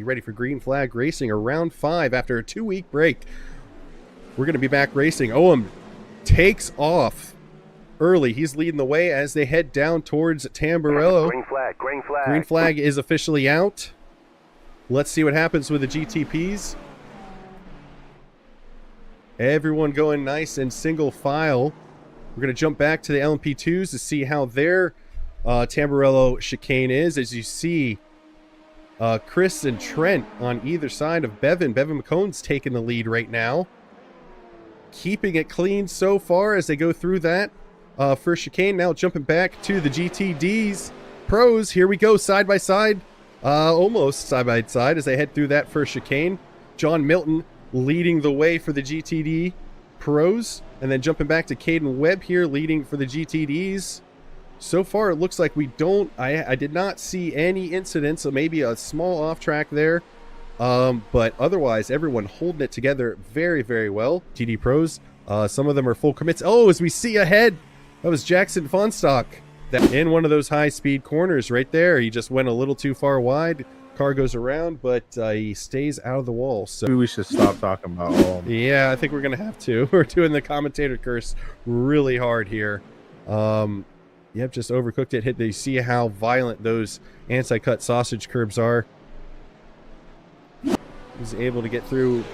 ready for green flag racing around 5 after a 2-week break. We're going to be back racing. Owen takes off early. He's leading the way as they head down towards Tamburello. Green flag, green flag. Green flag is officially out. Let's see what happens with the GTPs. Everyone going nice and single file. We're going to jump back to the LMP2s to see how their Tamburello chicane is. As you see, Chris and Trent on either side of Bevan. Bevan McCone's taking the lead right now. Keeping it clean so far as they go through that first chicane. Now jumping back to the GTDs. Pros, here we go, side by side. Almost side by side as they head through that first chicane. John Milton leading the way for the GTD Pros. And then jumping back to Caden Webb here leading for the GTDs. So far it looks like we don't, I did not see any incidents, so maybe a small off track there. But otherwise, everyone holding it together very, very well. TD Pros, some of them are full commits. Oh, as we see ahead, that was Jackson Fonstock. That in one of those high-speed corners right there. He just went a little too far wide. Car goes around, but he stays out of the wall. So maybe we should stop talking about yeah, I think we're going to have to. We're doing the commentator curse really hard here. Yep, just overcooked it. You see how violent those anti-cut sausage curbs are. He's able to get through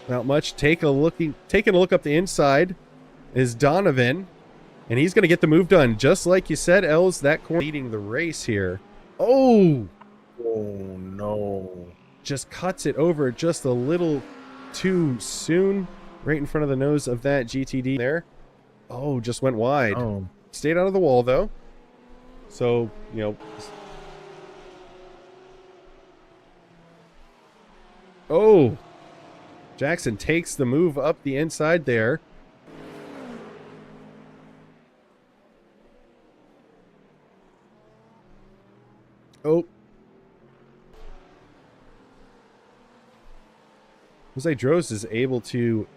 not much. Taking a look up the inside is Donovan, and he's going to get the move done. Just like you said, Els, that corner leading the race here. Oh no. Just cuts it over just a little too soon. Right in front of the nose of that GTD there. Oh, just went wide. Oh. Stayed out of the wall, though. So, you know. Oh. Jackson takes the move up the inside there. Oh. Jose Droz is able to...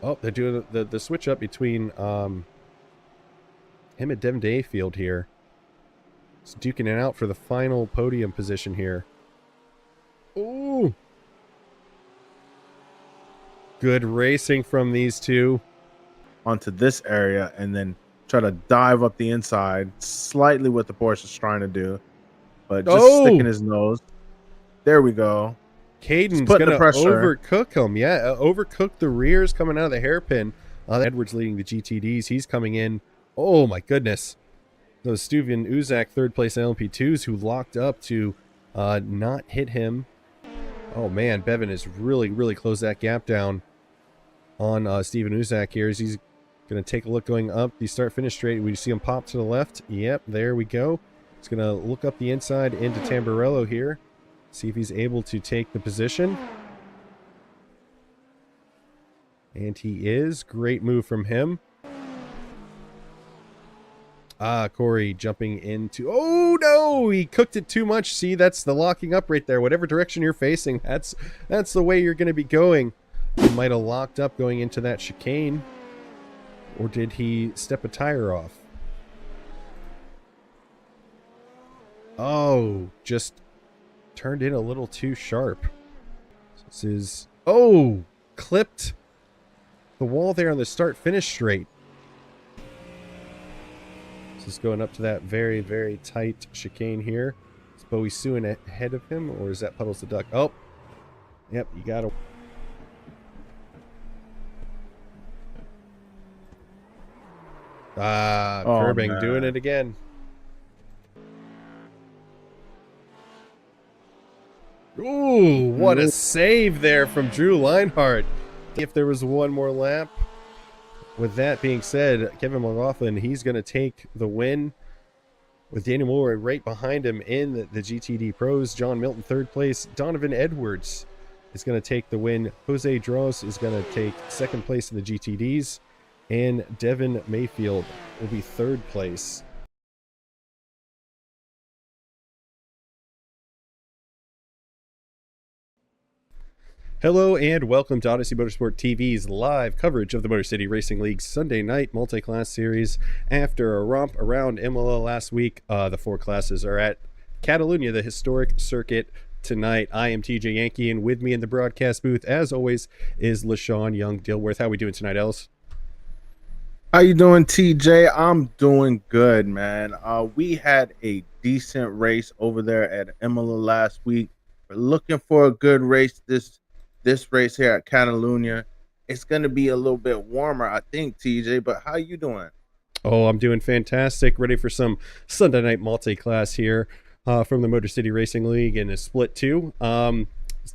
Oh, they're doing the switch up between him and Devin Dayfield here. He's duking it out for the final podium position here. Ooh. Good racing from these two. Onto this area and then try to dive up the inside slightly what the Porsche is trying to do. But just sticking his nose. There we go. Caden's going to overcook him. Yeah, overcook the rears coming out of the hairpin. Edwards leading the GTDs. He's coming in. Oh, my goodness. Those Stuvian Uzak third place LMP2s who locked up to not hit him. Oh, man. Bevan has really, really closed that gap down on Steven Uzak here as he's going to take a look going up the start-finish straight. We see him pop to the left. Yep, there we go. He's going to look up the inside into Tamburello here. See if he's able to take the position. And he is. Great move from him. Corey jumping into... Oh, no! He cooked it too much. See, that's the locking up right there. Whatever direction you're facing, that's the way you're going to be going. He might have locked up going into that chicane. Or did he step a tire off? Oh, just... turned in a little too sharp. This is... Oh! Clipped the wall there on the start-finish straight. This is going up to that very, very tight chicane here. Is Bowie Suin ahead of him, or is that Puddles the Duck? Oh! Yep, you gotta... Curbing, man. Doing it again. Ooh, what a save there from Drew Leinhardt. If there was one more lap. With that being said, Kevin McLaughlin, he's going to take the win with Daniel Moore right behind him in the GTD Pros. John Milton, third place. Donovan Edwards is going to take the win. Jose Droz is going to take second place in the GTDs. And Devin Mayfield will be third place. Hello and welcome to Odyssey Motorsport TV's live coverage of the Motor City Racing League's Sunday night multi-class series. After a romp around Imola last week, the 4 classes are at Catalunya, the historic circuit tonight. I am TJ Yankee, and with me in the broadcast booth, as always, is Lesean Young-Dilworth. How are we doing tonight, Els? How you doing, TJ? I'm doing good, man. We had a decent race over there at Imola last week. We're looking for a good race this race here at Catalunya. It's going to be a little bit warmer, I think, TJ, but how you doing? Oh, I'm doing fantastic. Ready for some Sunday night multi-class here from the Motor City Racing League in a split 2.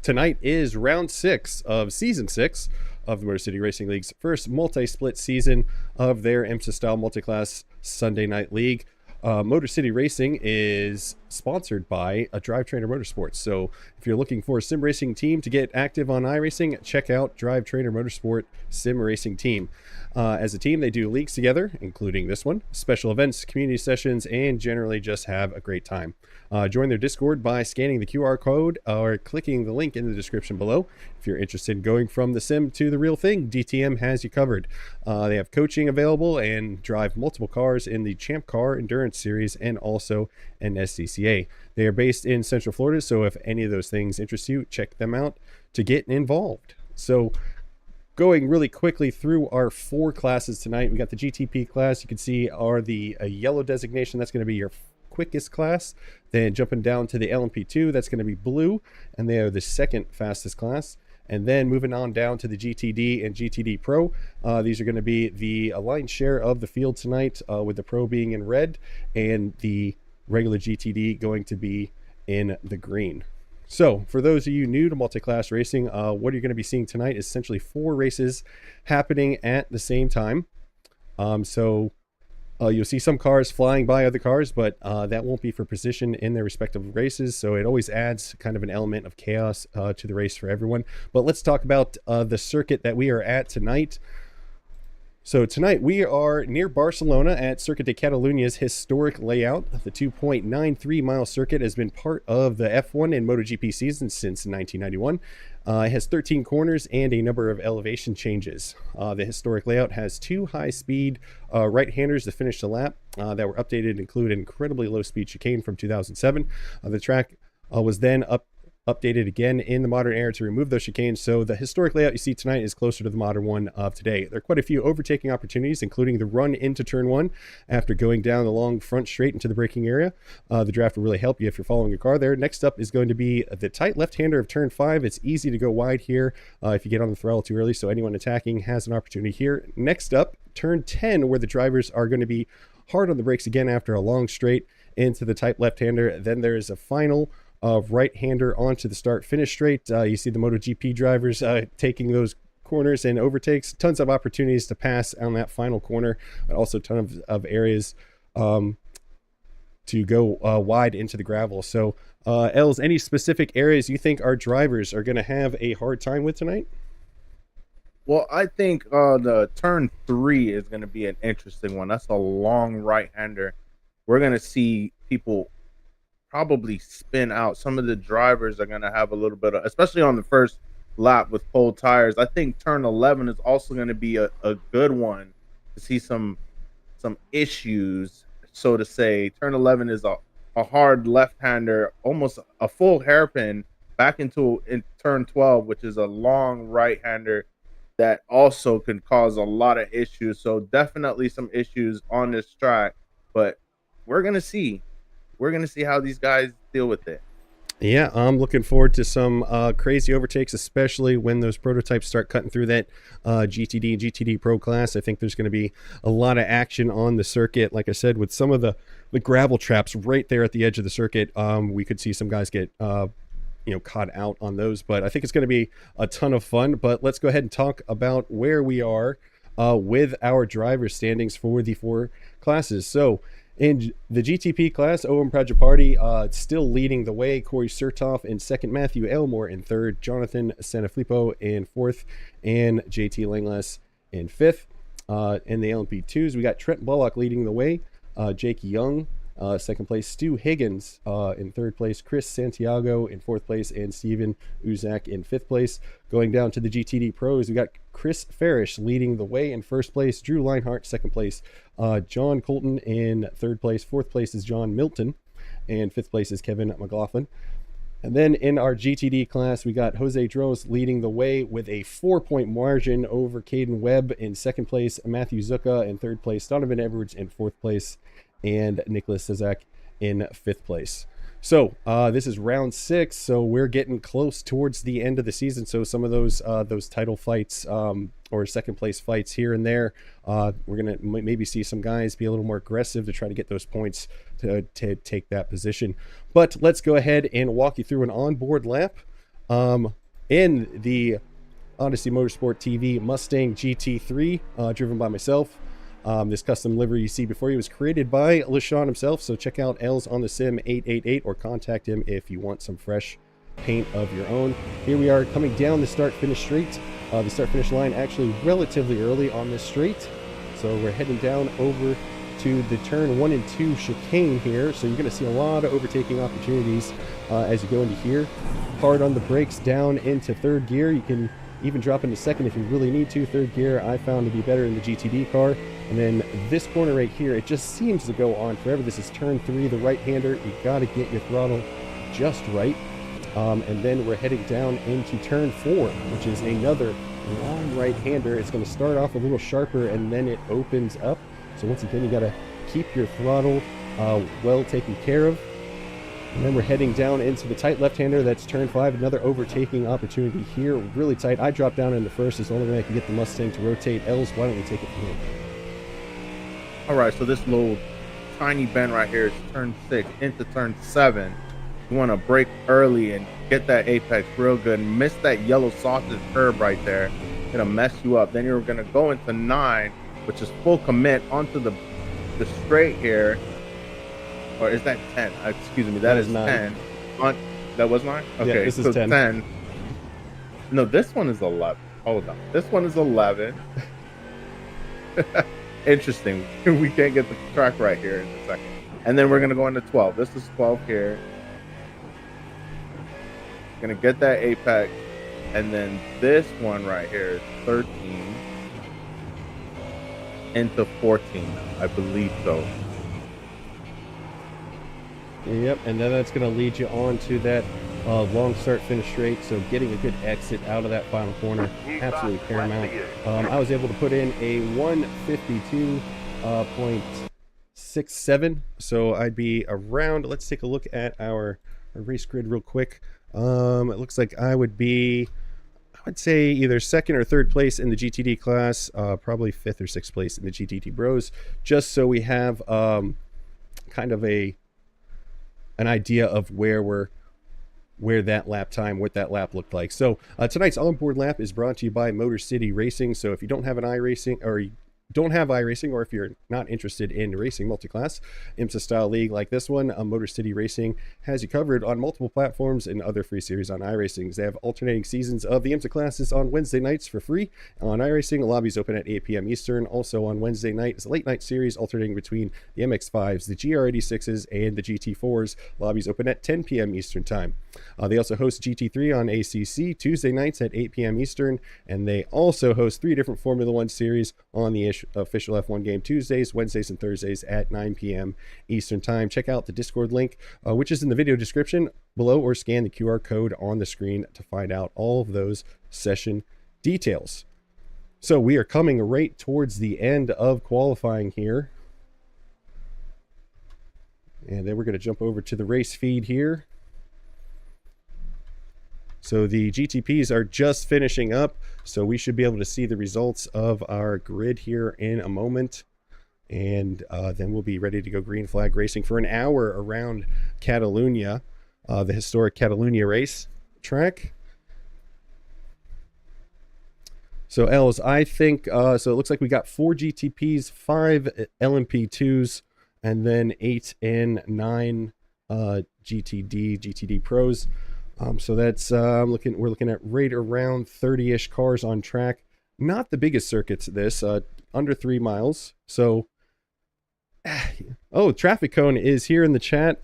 Tonight is round 6 of season 6 of the Motor City Racing League's first multi-split season of their IMSA style multi-class Sunday night league. Motor City Racing is sponsored by a Drivetrainer Motorsports. So if you're looking for a sim racing team to get active on iRacing, check out Drivetrainer Motorsport Sim Racing Team. As a team, they do leagues together, including this one, special events, community sessions, and generally just have a great time. Join their Discord by scanning the QR code or clicking the link in the description below. If you're interested in going from the sim to the real thing, DTM has you covered. They have coaching available and drive multiple cars in the Champ Car Endurance Series and also an SCCA. They are based in Central Florida, so if any of those things interest you, check them out to get involved. So going really quickly through our 4 classes tonight, we got the GTP class. You can see are the yellow designation. That's going to be your quickest class. Then jumping down to the LMP2, that's going to be blue, and they are the second fastest class. And then moving on down to the GTD and GTD Pro, these are going to be the aligned share of the field tonight, with the Pro being in red and the regular GTD going to be in the green. So for those of you new to multi-class racing, what you're going to be seeing tonight is essentially 4 races happening at the same time. You'll see some cars flying by other cars, but that won't be for position in their respective races. So it always adds kind of an element of chaos to the race for everyone. But let's talk about the circuit that we are at tonight. So tonight we are near Barcelona at Circuit de Catalunya's historic layout. The 2.93 mile circuit has been part of the F1 and MotoGP season since 1991. It has 13 corners and a number of elevation changes. The historic layout has 2 high-speed right-handers to finish the lap that were updated to include an incredibly low-speed chicane from 2007. The track was then updated again in the modern era to remove those chicanes, so the historic layout you see tonight is closer to the modern one of today. There are quite a few overtaking opportunities, including the run into turn 1 after going down the long front straight into the braking area. The draft will really help you if you're following a car there. Next up is going to be the tight left-hander of turn 5. It's easy to go wide here if you get on the throttle too early, so anyone attacking has an opportunity here. Next up, turn 10, where the drivers are going to be hard on the brakes again after a long straight into the tight left-hander. Then there is a final of right-hander onto the start-finish straight. You see the MotoGP drivers taking those corners and overtakes. Tons of opportunities to pass on that final corner, but also tons of areas to go wide into the gravel. So, Els, any specific areas you think our drivers are going to have a hard time with tonight? Well, I think the turn 3 is going to be an interesting one. That's a long right-hander. We're going to see people probably spin out. Some of the drivers are going to have a little bit of, especially on the first lap with cold tires. I think turn 11 is also going to be a good one to see some issues, so to say. Turn 11 is a hard left-hander, almost a full hairpin back in turn 12, which is a long right-hander that also can cause a lot of issues. So definitely some issues on this track, but we're going to see. We're going to see how these guys deal with it. Yeah, I'm looking forward to some crazy overtakes, especially when those prototypes start cutting through that GTD and GTD Pro class. I think there's going to be a lot of action on the circuit. Like I said, with some of the gravel traps right there at the edge of the circuit, we could see some guys get caught out on those. But I think it's going to be a ton of fun. But let's go ahead and talk about where we are with our driver standings for the 4 classes. So in the GTP class, Owen Prajaparty still leading the way. Corey Surtoff in second, Matthew Elmore in third, Jonathan Sanafilippo in fourth, and JT Langless in fifth. In the LMP2s, we got Trent Bullock leading the way, Jake Young second place, Stu Higgins in third place, Chris Santiago in fourth place, and Steven Uzak in fifth place. Going down to the GTD Pros, we got Chris Farish leading the way in first place, Drew Leinhart second place, John Colton in third place, fourth place is John Milton, and 5th place is Kevin McLaughlin. And then in our GTD class, we got Jose Dros leading the way with a 4-point margin over Caden Webb in 2nd place, Matthew Zucca in 3rd place, Donovan Edwards in 4th place, and Nicholas Cizak in 5th place. So this is round 6, so we're getting close towards the end of the season. So some of those title fights or 2nd place fights here and there, we're gonna maybe see some guys be a little more aggressive to try to get those points to take that position. But let's go ahead and walk you through an onboard lap in the Odyssey Motorsport TV Mustang GT3, driven by myself. This custom livery you see before you was created by Lesean himself, so check out Els on the Sim 888 or contact him if you want some fresh paint of your own. Here we are coming down the start-finish straight. The start-finish line actually relatively early on this straight, so we're heading down over to the turn 1 and 2 chicane here, so you're going to see a lot of overtaking opportunities as you go into here. Hard on the brakes down into 3rd gear. You can even drop into 2nd if you really need to. 3rd gear I found to be better in the GTD car. And then this corner right here, it just seems to go on forever. This is turn 3, the right-hander. You got to get your throttle just right. And then we're heading down into turn 4, which is another long right-hander. It's going to start off a little sharper and then it opens up. So once again, you got to keep your throttle well taken care of. And then we're heading down into the tight left-hander. That's turn 5, another overtaking opportunity here, really tight. I dropped down into 1st. It's the only way I can get the Mustang to rotate. Els, why don't you take it from here? All right, so this little tiny bend right here is turn 6 into turn 7. You want to brake early and get that apex real good. Miss that yellow sausage curb right there. Gonna mess you up. Then you're gonna go into 9, which is full commit onto the straight here. Or is that 10? Excuse me, that is 10. That was 9? Okay, yeah, this so is 10. 10. No, this one is 11. Hold on. This one is 11. Interesting. We can't get the track right here in a second. And then we're going to go into 12. This is 12 here. Going to get that apex. And then this one right here is 13 into 14. I believe so. Yep, and then that's going to lead you on to that long start finish straight, so getting a good exit out of that final corner, absolutely paramount. I was able to put in a 152.67, so I'd be around, let's take a look at our race grid real quick. It looks like I would be, I would say either 2nd or 3rd place in the GTD class, probably 5th or 6th place in the GTD Bros, just so we have kind of an idea of where that lap time, what that lap looked like. So tonight's onboard lap is brought to you by Motor City Racing. So if you don't have an iRacing, or you don't have iRacing, or if you're not interested in racing multi-class, IMSA style league like this one, Motor City Racing has you covered on multiple platforms and other free series on iRacing. They have alternating seasons of the IMSA classes on Wednesday nights for free. On iRacing, the lobby's open at 8 p.m. Eastern. Also on Wednesday night is a late night series alternating between the MX-5s, the GR86s, and the GT4s. Lobby's open at 10 p.m. Eastern time. They also host GT3 on ACC Tuesday nights at 8 p.m. Eastern, and they also host 3 different Formula One series on the official F1 game Tuesdays, Wednesdays, and Thursdays at 9 p.m. Eastern time. Check out the Discord link, which is in the video description below, or scan the QR code on the screen to find out all of those session details. So we are coming right towards the end of qualifying here. And then we're going to jump over to the race feed here. So the GTPs are just finishing up, so we should be able to see the results of our grid here in a moment. And then we'll be ready to go green flag racing for an hour around Catalunya, the historic Catalunya race track. So Els, I think, so it looks like we got 4 GTPs, 5 LMP2s, and then 8 and 9 GTD Pros. So that's we're looking at right around 30-ish cars on track. Not the biggest circuits this, under 3 miles. So, oh, Traffic Cone is here in the chat.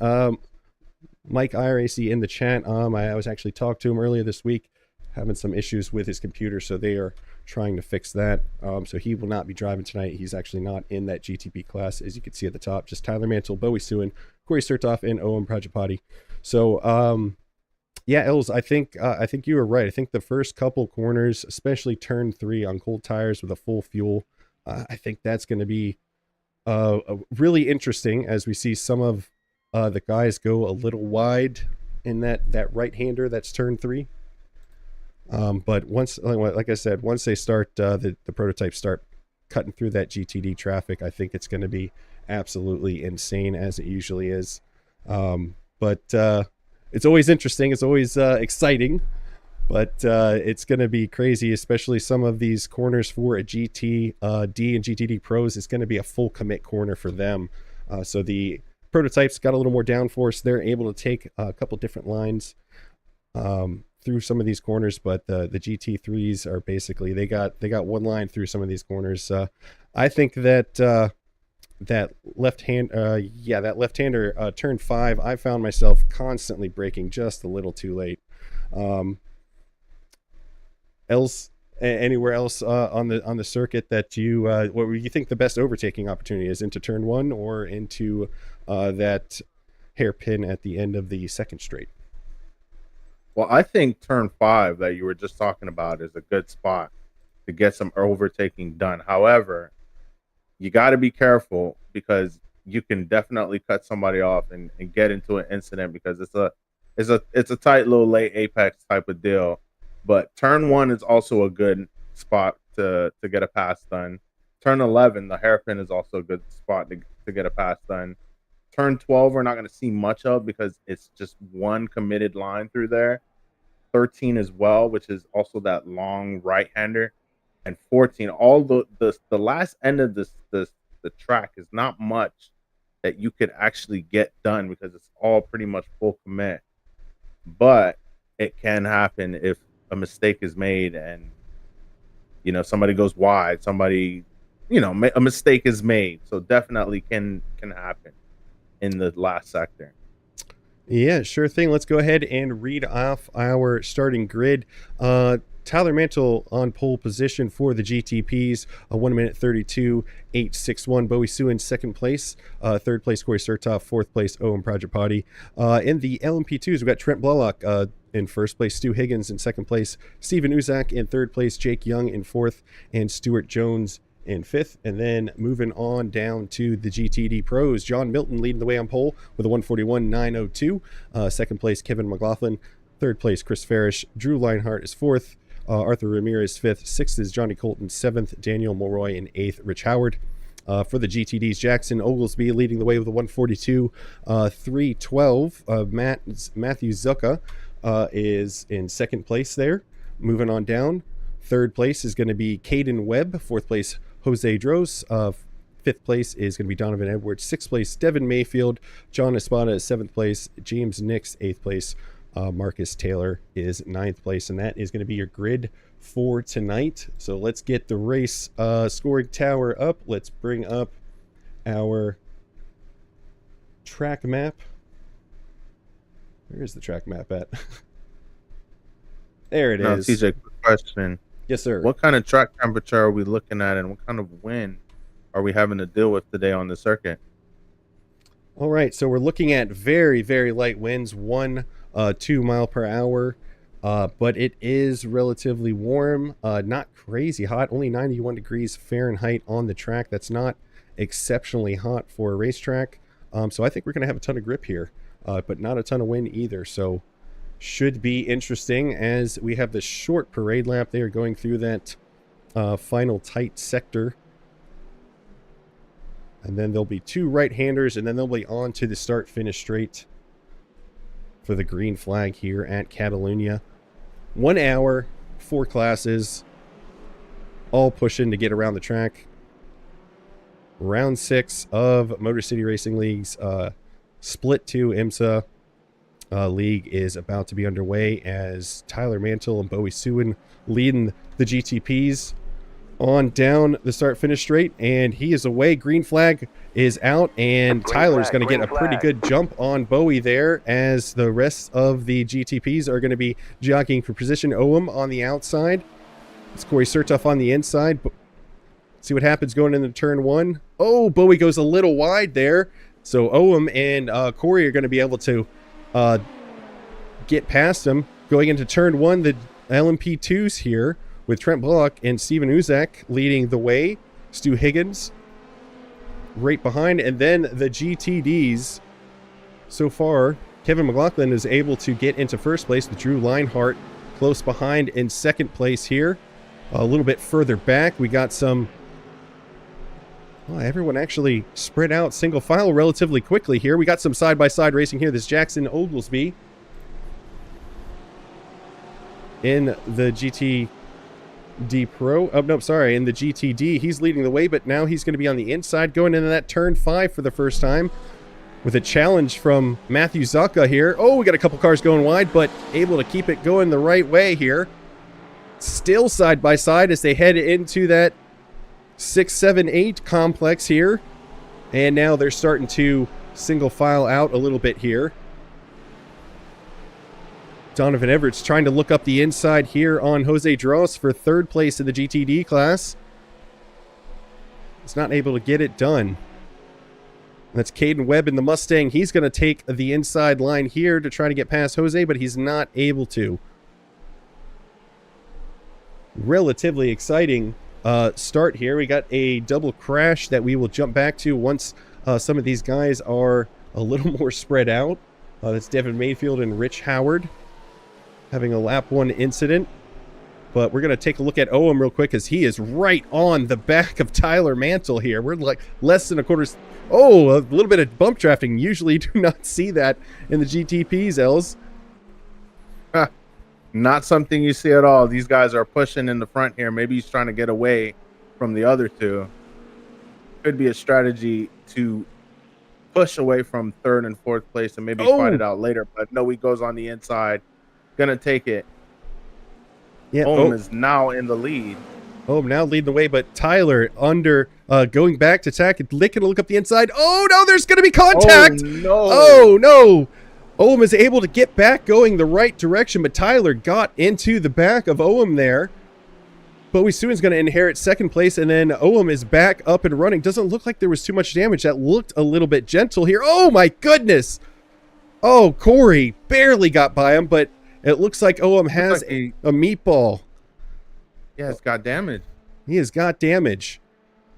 Mike IRAC in the chat. I was actually talking to him earlier this week, having some issues with his computer, so they are trying to fix that. So he will not be driving tonight. He's actually not in that GTP class, as you can see at the top. Just Tyler Mantle, Bowie Suin, Corey Sertoff, and Owen Prajapati. So, yeah, Els, I think you were right. I think the first couple corners, especially turn 3 on cold tires with a full fuel, I think that's going to be really interesting as we see some of the guys go a little wide in that right-hander that's turn 3. But once, like I said, once they start, the prototypes start cutting through that GTD traffic, I think it's going to be absolutely insane, as it usually is. But it's always interesting. It's always exciting. But it's going to be crazy, especially some of these corners for a GT D and GTD Pros. It's going to be a full commit corner for them. So the prototypes got a little more downforce. They're able to take a couple different lines through some of these corners, but the GT3s are basically they got one line through some of these corners. I think that that left-hander turn 5, I found myself constantly braking just a little too late. Anywhere else on the circuit that you what you think the best overtaking opportunity is, into turn 1 or into that hairpin at the end of the second straight? Well, I think turn 5 that you were just talking about is a good spot to get some overtaking done. However, you got to be careful because you can definitely cut somebody off and get into an incident, because it's a tight little late apex type of deal. But turn 1 is also a good spot to get a pass done. Turn 11, the hairpin, is also a good spot to get a pass done. Turn 12, we're not going to see much of because it's just one committed line through there. 13 as well, which is also that long right-hander. And 14, all the last end of the track is not much that you could actually get done because it's all pretty much full commit. But it can happen if a mistake is made and somebody goes wide, somebody a mistake is made. So definitely can happen in the last sector. Yeah, sure thing. Let's go ahead and read off our starting grid. Tyler Mantle on pole position for the GTPs, 1 minute 32.861. Bowie Sue in second place. Third place, Corey Sertoff. Fourth place, Owen Prajapati. In the LMP2s, we've got Trent Blalock in first place, Stu Higgins in second place, Steven Uzak in third place, Jake Young in fourth, and Stuart Jones in fifth. And then moving on down to the GTD Pros, John Milton leading the way on pole with a 141.902. Second place, Kevin McLaughlin. Third place, Chris Farish. Drew Leinhart is fourth. Arthur Ramirez fifth. Sixth is Johnny Colton. Seventh, Daniel Mulroy. And eighth, Rich Howard. For the GTDs, Jackson Oglesby leading the way with a 142.312. Matthew Zucca is in second place there. Moving on down, third place is going to be Caden Webb. Fourth place, Jose Dros. Fifth place is going to be Donovan Edwards. Sixth place, Devin Mayfield. John Espada is seventh place. James Nix, eighth place. Marcus Taylor is ninth place. And that is going to be your grid for tonight. So let's get the race scoring tower up. Let's bring up our track map. Where is the track map at? There it is. TJ, quick question. Yes, sir. What kind of track temperature are we looking at, and what kind of wind are we having to deal with today on the circuit? All right, so we're looking at very, very light winds, 2 mile per hour, but it is relatively warm, not crazy hot, only 91 degrees Fahrenheit on the track. That's not exceptionally hot for a racetrack. So I think we're going to have a ton of grip here, but not a ton of wind either. So should be interesting as we have the short parade lap. They are going through that final tight sector. And then there'll be 2 right-handers, and then they'll be on to the start-finish straight for the green flag here at Catalunya. 1 hour, 4 classes, all pushing to get around the track. Round 6 of Motor City Racing League's Split 2 IMSA League is about to be underway as Tyler Mantle and Bowie Sewin leading the GTPs on down the start-finish straight, and he is away. Green flag is out, and Tyler's going to get a pretty good jump on Bowie there as the rest of the GTPs are going to be jockeying for position. Owen on the outside. It's Corey Sertoff on the inside. See what happens going into turn 1. Oh, Bowie goes a little wide there. So Owen and Corey are going to be able to get past him. Going into turn 1, the LMP2s here with Trent Bullock and Steven Uzak leading the way. Stu Higgins right behind. And then the GTDs. So far, Kevin McLaughlin is able to get into first place with Drew Leinhart close behind in second place here. A little bit further back, we got some... Well, everyone actually spread out single file relatively quickly here. We got some side-by-side racing here. This Jackson Oglesby in the GTD Pro. Oh, no, sorry, in the GTD. He's leading the way, but now he's going to be on the inside going into that turn 5 for the first time with a challenge from Matthew Zaka here. Oh, we got a couple cars going wide, but able to keep it going the right way here. Still side-by-side as they head into that 6, 7, 8 complex here. And now they're starting to single file out a little bit here. Donovan Everett's trying to look up the inside here on Jose Dross for third place in the GTD class. He's not able to get it done. That's Caden Webb in the Mustang. He's going to take the inside line here to try to get past Jose, but he's not able to. Relatively exciting start here. We got a double crash that we will jump back to once some of these guys are a little more spread out. That's Devin Mayfield and Rich Howard having a lap 1 incident. But we're going to take a look at Owen real quick as he is right on the back of Tyler Mantle here. We're like less than a quarter. Oh, a little bit of bump drafting. Usually do not see that in the GTPs, Els. Not something you see at all. These guys are pushing in the front here. Maybe he's trying to get away from the other two. Could be a strategy to push away from third and fourth place and maybe fight it out later. But no, he goes on the inside. Gonna take it. Yeah, Ohm is now in the lead. Ohm now leading the way, but Tyler under going back to attack. They can look up the inside. Oh, no, there's going to be contact. Oh, no. Oh, no. Ohm is able to get back going the right direction, but Tyler got into the back of Ohm there. But Suin's going to inherit second place, and then Ohm is back up and running. Doesn't look like there was too much damage. That looked a little bit gentle here. Oh, my goodness. Oh, Corey barely got by him, but it looks like Ohm has like a meatball. Yeah, it's got damage. He has got damage.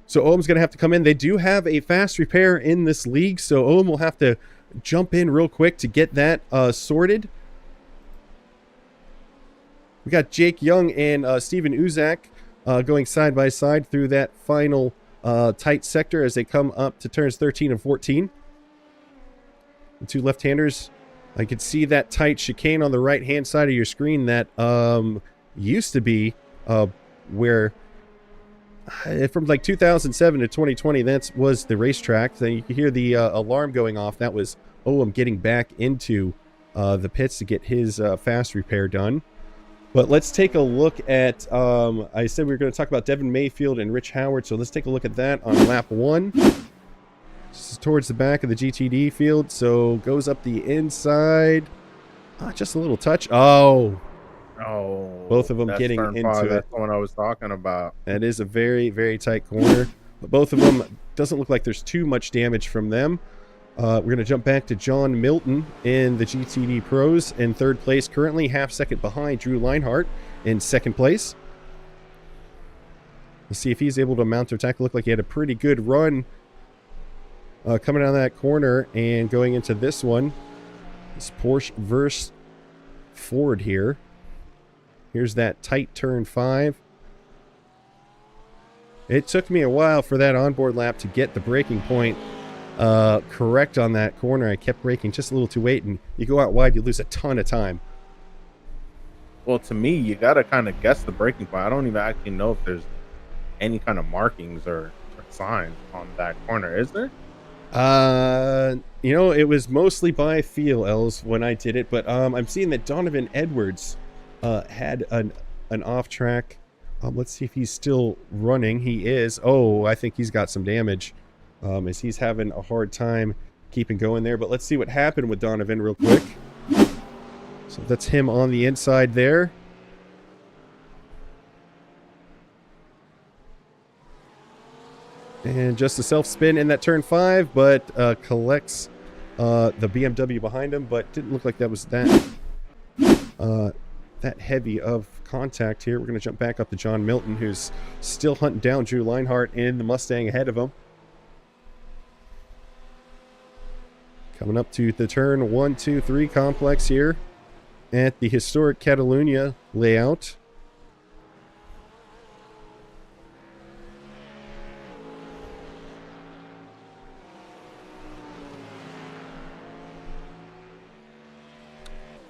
So Ohm's going to have to come in. They do have a fast repair in this league, so Ohm will have to jump in real quick to get that sorted. We got Jake Young and Steven Uzak going side by side through that final tight sector as they come up to turns 13 and 14. The two left-handers, I could see that tight chicane on the right-hand side of your screen that used to be where from like 2007 to 2020, that was the racetrack. Then you can hear the alarm going off. That was Ohm getting back into the pits to get his fast repair done. But let's take a look at, I said we were going to talk about Devin Mayfield and Rich Howard, so let's take a look at that on lap 1. This is towards the back of the GTD field, so goes up the inside. Just a little touch. Oh, both of them getting into it. That's the one I was talking about. That is a very, very tight corner. But both of them, doesn't look like there's too much damage from them. We're going to jump back to John Milton in the GTD Pros in third place. Currently half second behind Drew Leinhart in second place. Let's see if he's able to mount to attack. Looked like he had a pretty good run coming out of that corner and going into this one. This Porsche versus Ford here. Here's that tight turn 5. It took me a while for that onboard lap to get the braking point correct on that corner. I kept braking just a little too late, and you go out wide, you lose a ton of time. Well, to me, you got to kind of guess the braking point. I don't even actually know if there's any kind of markings or signs on that corner, is there? You know, it was mostly by feel, Els, when I did it, but I'm seeing that Donovan Edwards had an off track. Let's see if he's still running. He is. Oh, I think he's got some damage as he's having a hard time keeping going there. But let's see what happened with Donovan real quick. So that's him on the inside there. And just a self-spin in that turn 5, but collects the BMW behind him, but didn't look like that was that heavy of contact here. We're going to jump back up to John Milton, who's still hunting down Drew Leinhardt in the Mustang ahead of him. Coming up to the turn 1, 2, 3 complex here at the historic Catalunya layout.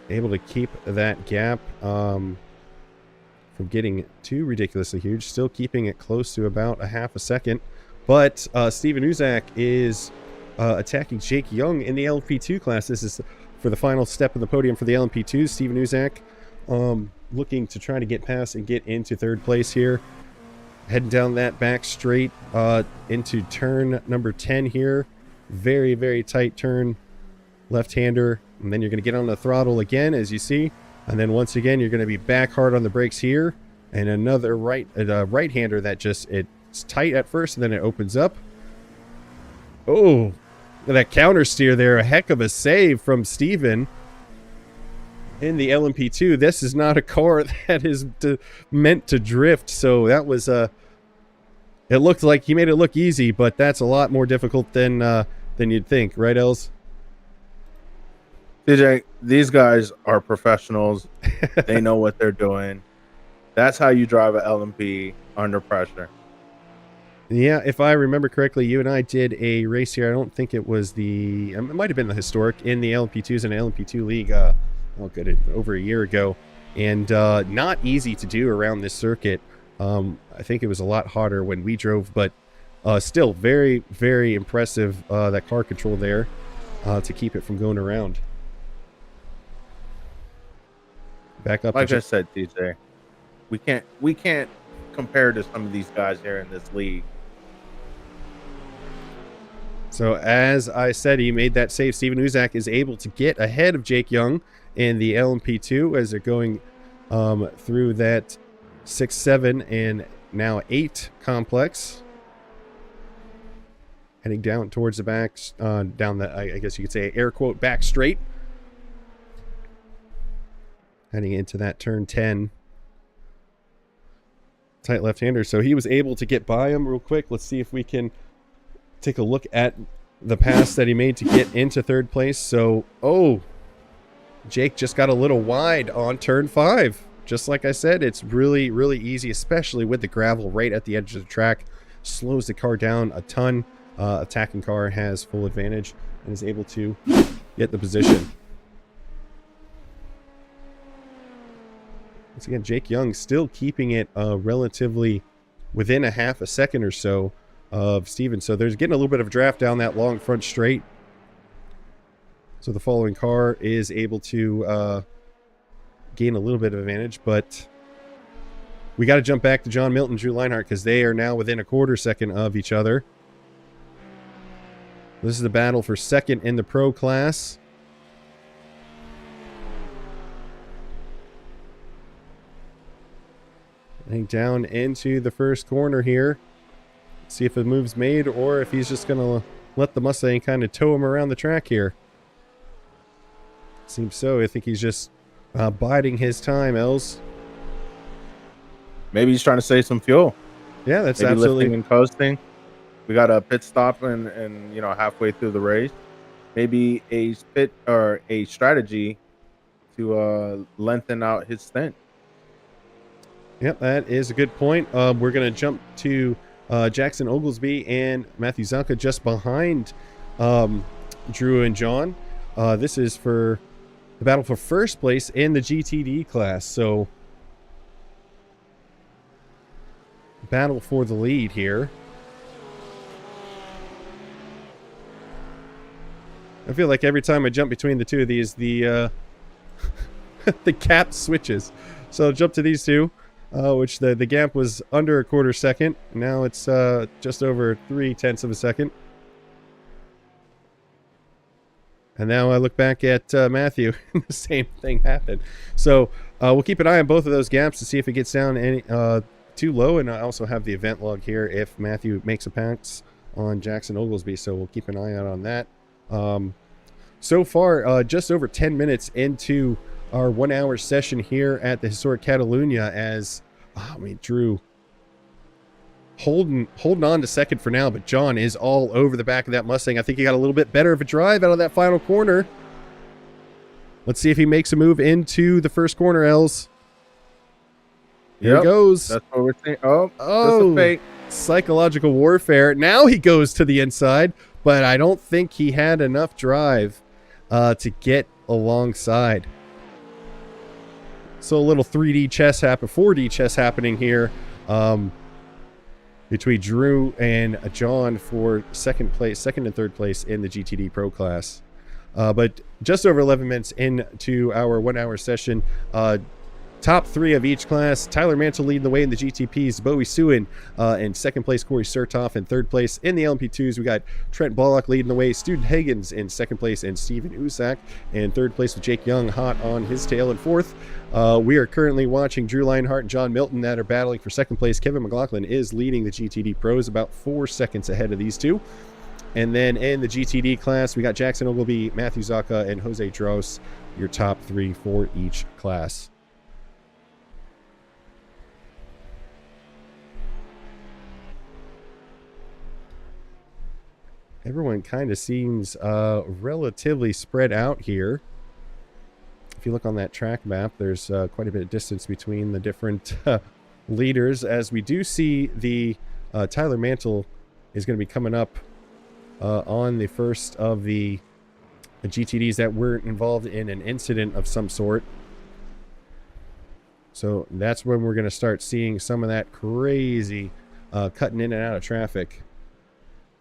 Able to keep that gap from getting too ridiculously huge. Still keeping it close to about a half a second. But Steven Uzak is attacking Jake Young in the LMP2 class. This is for the final step of the podium for the LMP2. Steven Uzak looking to try to get past and get into third place here. Heading down that back straight into turn number 10 here. Very, very tight turn. Left-hander. And then you're going to get on the throttle again, as you see. And then once again, you're going to be back hard on the brakes here. And another right-hander that just, it's tight at first, and then it opens up. Oh, that counter steer there. A heck of a save from Steven in the LMP2. This is not a car that is meant to drift. So that was, it looked like he made it look easy, but that's a lot more difficult than you'd think. Right, Els? DJ, these guys are professionals. They know what they're doing. That's how you drive an LMP under pressure. Yeah, if I remember correctly, you and I did a race here. I don't think it was it might have been the historic in the LMP2s and LMP2 league. Over a year ago, and not easy to do around this circuit. I think it was a lot harder when we drove, but still very, very impressive. That car control there to keep it from going around. Back up. Like I said, DJ, we can't compare to some of these guys here in this league. So as I said, he made that save. Steven Uzak is able to get ahead of Jake Young in the LMP2 as they're going through that 6, 7, and now 8 complex. Heading down towards the back, down the, I guess you could say, air quote, back straight. Heading into that turn 10. Tight left-hander. So he was able to get by him real quick. Let's see if we can take a look at the pass that he made to get into third place. So, Jake just got a little wide on turn 5. Just like I said, it's really, really easy, especially with the gravel right at the edge of the track. Slows the car down a ton. Attacking car has full advantage and is able to get the position. Once again, Jake Young still keeping it relatively within a half a second or so of Steven. So there's getting a little bit of a draft down that long front straight. So the following car is able to gain a little bit of advantage, but we got to jump back to John Milton, Drew Leinhardt, because they are now within a quarter second of each other. This is the battle for second in the pro class. Heading down into the first corner here. See if a move's made or if he's just going to let the Mustang kind of tow him around the track here. Seems so. I think he's just biding his time, Els. Maybe he's trying to save some fuel. Yeah, that's maybe absolutely. Lifting and coasting. We got a pit stop and halfway through the race. Maybe a pit or a strategy to lengthen out his stint. Yep, that is a good point. We're going to jump to Jackson Oglesby and Matthew Zanka just behind Drew and John. This is for the battle for first place in the GTD class. So, battle for the lead here. I feel like every time I jump between the two of these, the the gap switches. So jump to these two. Which the gap was under a quarter second. Now it's just over 0.3 of a second. And now I look back at Matthew, and the same thing happened. So we'll keep an eye on both of those gaps to see if it gets down any too low, and I also have the event log here if Matthew makes a pass on Jackson Oglesby, so we'll keep an eye out on that. So far, just over 10 minutes into our 1 hour session here at the Historic Catalunya, as Drew holding on to second for now, but John is all over the back of that Mustang. I think he got a little bit better of a drive out of that final corner. Let's see if he makes a move into the first corner, Els. Here he goes. That's what we're saying. Oh, that's a fake. Psychological warfare. Now he goes to the inside, but I don't think he had enough drive to get alongside. So a little 3D chess 4D chess happening here between Drew and John for second and third place in the GTD Pro class. But just over 11 minutes into our 1 hour session, top three of each class. Tyler Mantle leading the way in the GTPs. Bowie Sewin in second place. Corey Surtoff in third place. In the LMP2s, we got Trent Bullock leading the way. Student Higgins in second place. And Steven Usak in third place with Jake Young hot on his tail in fourth. We are currently watching Drew Lionheart and John Milton that are battling for second place. Kevin McLaughlin is leading the GTD Pros about 4 seconds ahead of these two. And then in the GTD class, we got Jackson Ogilvy, Matthew Zaka, and Jose Dros, your top three for each class. Everyone kind of seems relatively spread out here. If you look on that track map, there's quite a bit of distance between the different leaders, as we do see the Tyler Mantle is going to be coming up on the first of the GTDs that were involved in an incident of some sort. So that's when we're going to start seeing some of that crazy cutting in and out of traffic.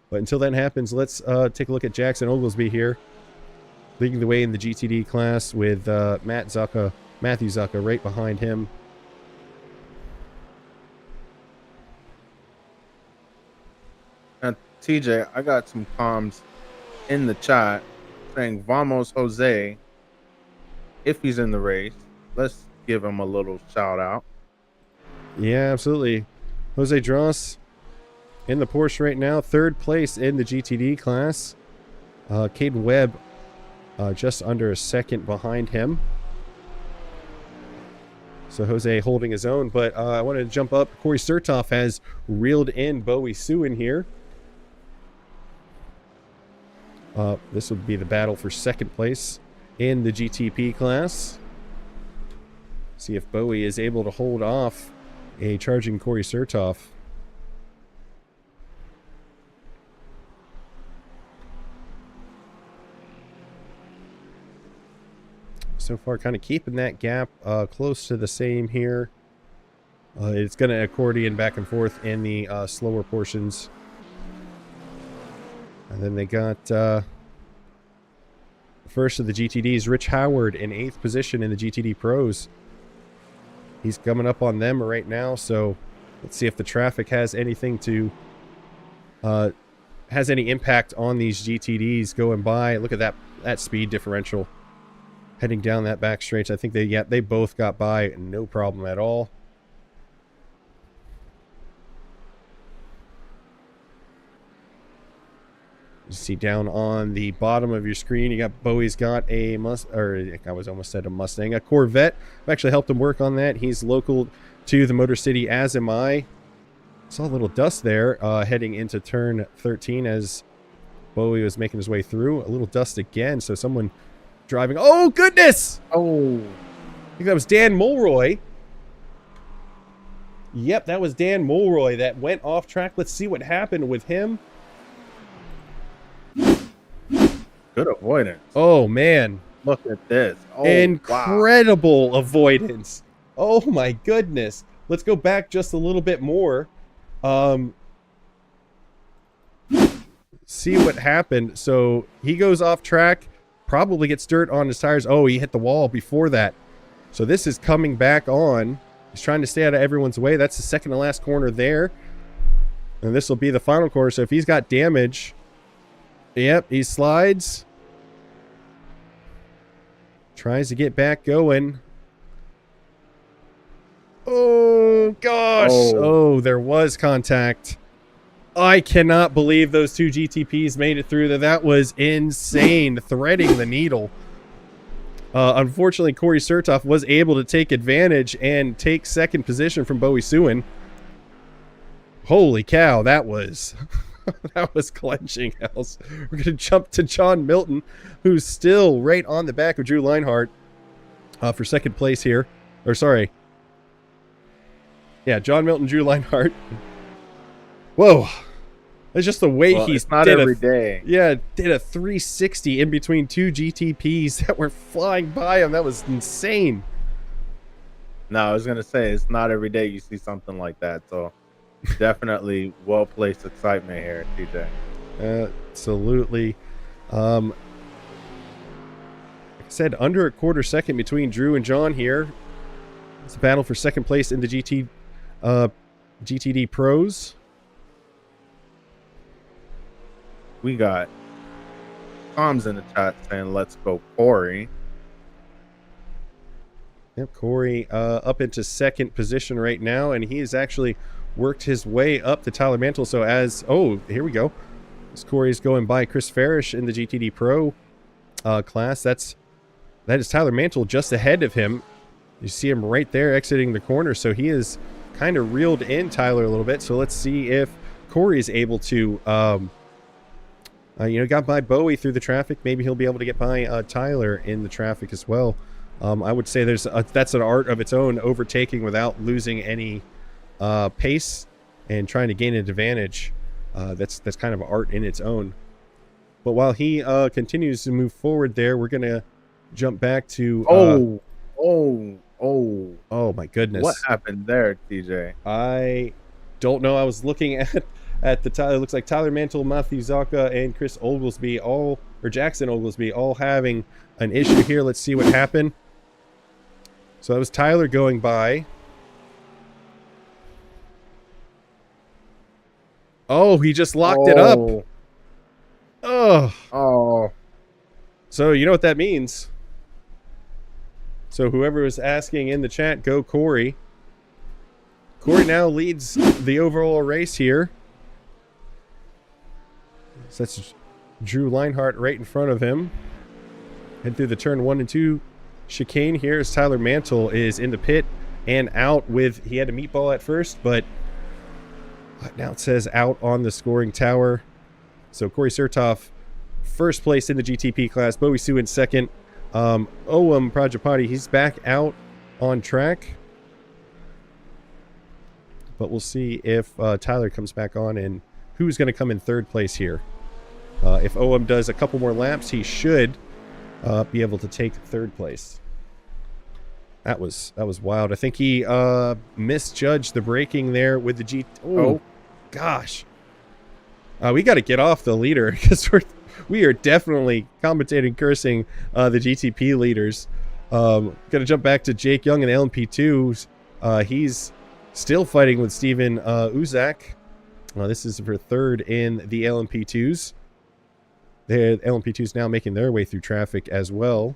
But until that happens, let's take a look at Jackson Oglesby here, leading the way in the GTD class with Matthew Zaka right behind him. And TJ, I got some comms in the chat saying Vamos Jose, if he's in the race. Let's give him a little shout out. Yeah, absolutely. Jose Dross in the Porsche right now, third place in the GTD class. Caden Webb just under a second behind him. So Jose holding his own, but I wanted to jump up. Corey Surtoff has reeled in Bowie Sewin here. This would be the battle for second place in the GTP class. See if Bowie is able to hold off a charging Corey Surtoff. So far, kind of keeping that gap close to the same here. It's going to accordion back and forth in the slower portions. And then they got first of the GTDs, Rich Howard in 8th position in the GTD Pros. He's coming up on them right now, so let's see if the traffic has anything to has any impact on these GTDs going by. Look at that speed differential heading down that back stretch. I think they both got by no problem at all. You see down on the bottom of your screen, you got Bowie's got a Mustang, a Corvette. I've actually helped him work on that. He's local to the Motor City, as am I. Saw a little dust there heading into turn 13 as Bowie was making his way through. A little dust again, so someone driving. Oh, goodness! Oh, I think that was Dan Mulroy. Yep, that was Dan Mulroy that went off track. Let's see what happened with him. Good avoidance. Oh, man. Look at this. Oh, incredible avoidance. Oh, my goodness. Let's go back just a little bit more. See what happened. So he goes off track, probably gets dirt on his tires. Oh, he hit the wall before that. So this is coming back on. He's trying to stay out of everyone's way. That's the second to last corner there. And this will be the final corner. So if he's got damage, yep, he slides. Tries to get back going. Oh, gosh. Oh. Oh, there was contact. I cannot believe those two GTPs made it through. That was insane. Threading the needle. Unfortunately, Corey Surtoff was able to take advantage and take second position from Bowie Suin. Holy cow, that was that was clenching else. We're gonna jump to John Milton, who's still right on the back of Drew Leinhardt for second place here. Or sorry. Yeah, John Milton, Drew Leinhardt. Whoa. It's just the way it's not every day. Yeah, did a 360 in between two GTPs that were flying by him. That was insane. No, I was gonna say it's not every day you see something like that. So definitely well-placed excitement here, TJ. Absolutely. Like I said, under a quarter second between Drew and John here. It's a battle for second place in the GTD Pros. We got Tom's in the chat saying, let's go, Corey. Yep, Corey up into second position right now, and he has actually worked his way up to Tyler Mantle. So here we go. As Corey's going by Chris Farish in the GTD Pro class. That is Tyler Mantle just ahead of him. You see him right there exiting the corner, so he is kind of reeled in Tyler a little bit. So let's see if Corey is able to got by Bowie through the traffic. Maybe he'll be able to get by Tyler in the traffic as well. I would say that's an art of its own, overtaking without losing any pace and trying to gain an advantage. That's kind of art in its own. But while he continues to move forward there, we're going to jump back to... Oh, my goodness. What happened there, TJ? I don't know. I was looking at the Tyler. It looks like Tyler Mantle, Matthew Zaka, and Chris Oglesby Jackson Oglesby all having an issue here. Let's see what happened. So that was Tyler going by. Oh, he just locked it up. Oh. So you know what that means. So whoever was asking in the chat, go Corey. Corey now leads the overall race here. So that's Drew Leinhardt right in front of him. Head through the turn 1 and 2 chicane here as Tyler Mantle is in the pit and out with, he had a meatball at first, but now it says out on the scoring tower. So Corey Surtoff, first place in the GTP class. Bowie Sue in second. Owam Prajapati, he's back out on track. But we'll see if Tyler comes back on and who's going to come in third place here. If Owam does a couple more laps, he should be able to take third place. That was wild. I think he misjudged the braking there with the Oh, gosh. We got to get off the leader because we are definitely commentating, cursing the GTP leaders. Going to jump back to Jake Young in the LMP2s. He's still fighting with Steven Uzak. This is for third in the LMP2s. The LMP2s now making their way through traffic as well.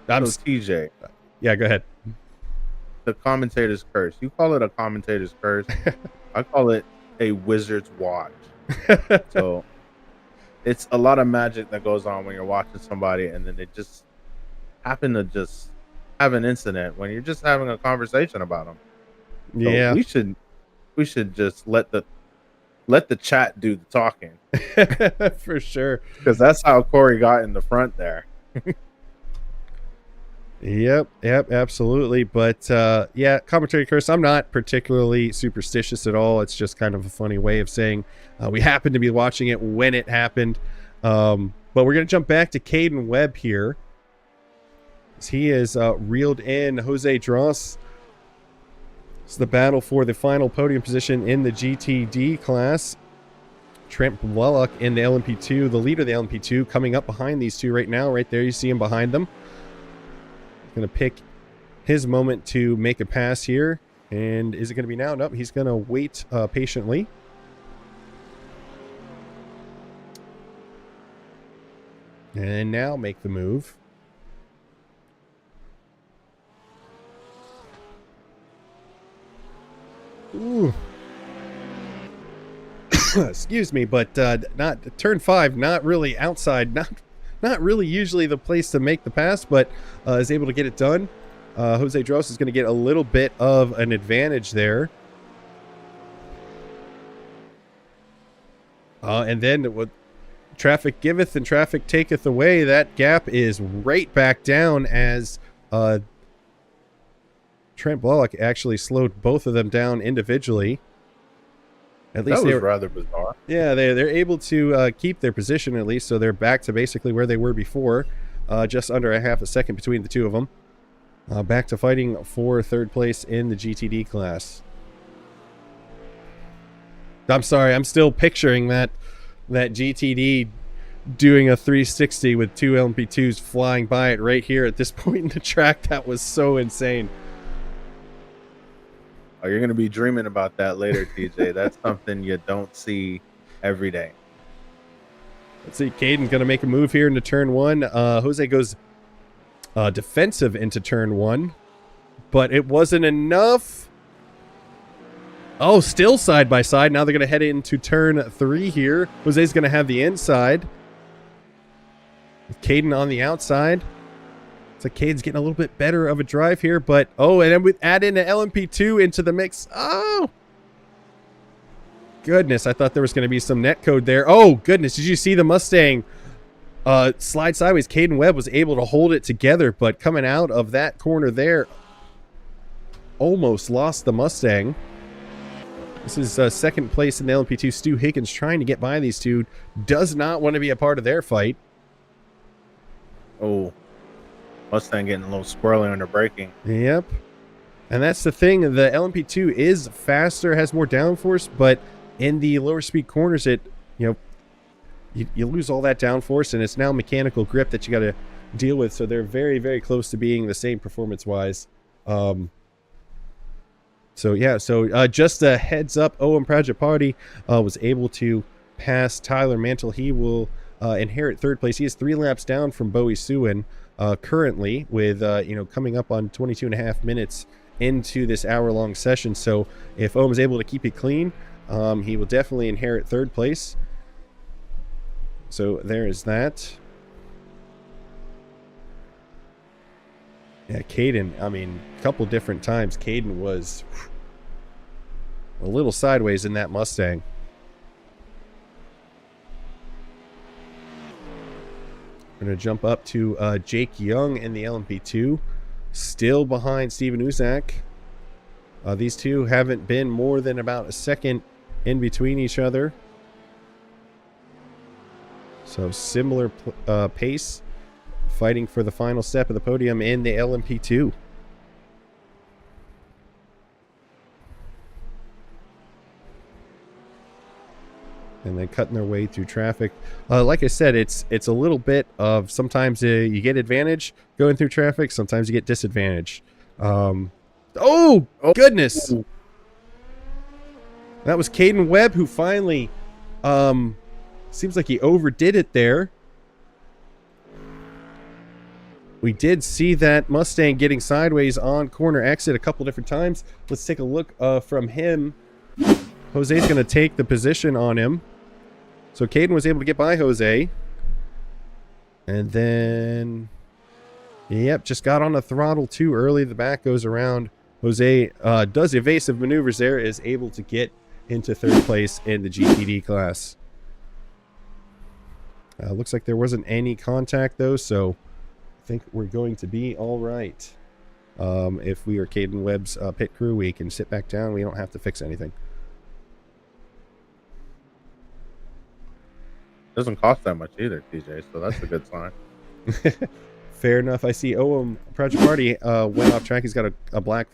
TJ. Yeah, go ahead. The commentator's curse. You call it a commentator's curse. I call it a wizard's watch. So it's a lot of magic that goes on when you're watching somebody and then they just happen to just have an incident when you're just having a conversation about them. So yeah, we should just let the chat do the talking. for sure, because that's how Corey got in the front there. Yep, absolutely. But yeah, commentary curse. I'm not particularly superstitious at all. It's just kind of a funny way of saying we happened to be watching it when it happened. But we're going to jump back to Caden Webb here. He is reeled in Jose Dross. It's the battle for the final podium position in the GTD class. Trent Blellock in the LMP2, the leader of the LMP2, coming up behind these two right now. Right there, you see him behind them. Going to pick his moment to make a pass here. And is it going to be now? Nope, he's going to wait patiently. And now make the move. Ooh. Excuse me, but not turn 5, not really outside, not really usually the place to make the pass, but is able to get it done. Jose Dros is going to get a little bit of an advantage there. And then what traffic giveth and traffic taketh away, that gap is right back down as Trent Blalock actually slowed both of them down individually. At least that was rather bizarre. Yeah, they're able to keep their position at least, so they're back to basically where they were before, just under a half a second between the two of them. Back to fighting for third place in the GTD class. I'm sorry, I'm still picturing that GTD doing a 360 with two LMP2s flying by it right here at this point in the track. That was so insane. Oh, you're going to be dreaming about that later, TJ. That's something you don't see every day. Let's see, Caden's going to make a move here into turn 1. Jose goes defensive into turn 1, but it wasn't enough. Oh, still side by side. Now they're going to head into turn 3 here. Jose's going to have the inside. With Caden on the outside. It's like Caden's getting a little bit better of a drive here, but oh, and then we add in an LMP2 into the mix. Oh, goodness. I thought there was going to be some net code there. Oh, goodness. Did you see the Mustang slide sideways? Caden Webb was able to hold it together, but coming out of that corner there, almost lost the Mustang. This is second place in the LMP2. Stu Higgins trying to get by these two. Does not want to be a part of their fight. Oh, Mustang getting a little squirrely under braking. Yep. And that's the thing. The LMP2 is faster, has more downforce, but in the lower speed corners, it, you lose all that downforce, and it's now mechanical grip that you got to deal with. So they're very, very close to being the same performance-wise. So just a heads up, Owen Prajaparty was able to pass Tyler Mantle. He will inherit third place. He is 3 laps down from Bowie Suin currently, with coming up on 22.5 minutes into this hour-long session. So if Owen is able to keep it clean, he will definitely inherit third place. So there is that. Yeah, Caden, I mean, a couple different times, Caden was a little sideways in that Mustang. We're going to jump up to Jake Young in the LMP2. Still behind Steven Uzak. These two haven't been more than about a second in between each other. So similar pace, fighting for the final step of the podium in the LMP2. And then cutting their way through traffic. Like I said, it's a little bit of sometimes you get advantage going through traffic, sometimes you get disadvantage. Oh, goodness. That was Caden Webb who finally, seems like he overdid it there. We did see that Mustang getting sideways on corner exit a couple different times. Let's take a look from him. Jose's going to take the position on him. So Caden was able to get by Jose. And then, yep, just got on the throttle too early. The back goes around. Jose does evasive maneuvers there, is able to get into third place in the GTD class. Looks like there wasn't any contact though, so I think we're going to be all right. If we are Caden Webb's pit crew, we can sit back down. We don't have to fix anything. Doesn't cost that much either, TJ, so that's a good sign. Fair enough. I see Project Party went off track. He's got a black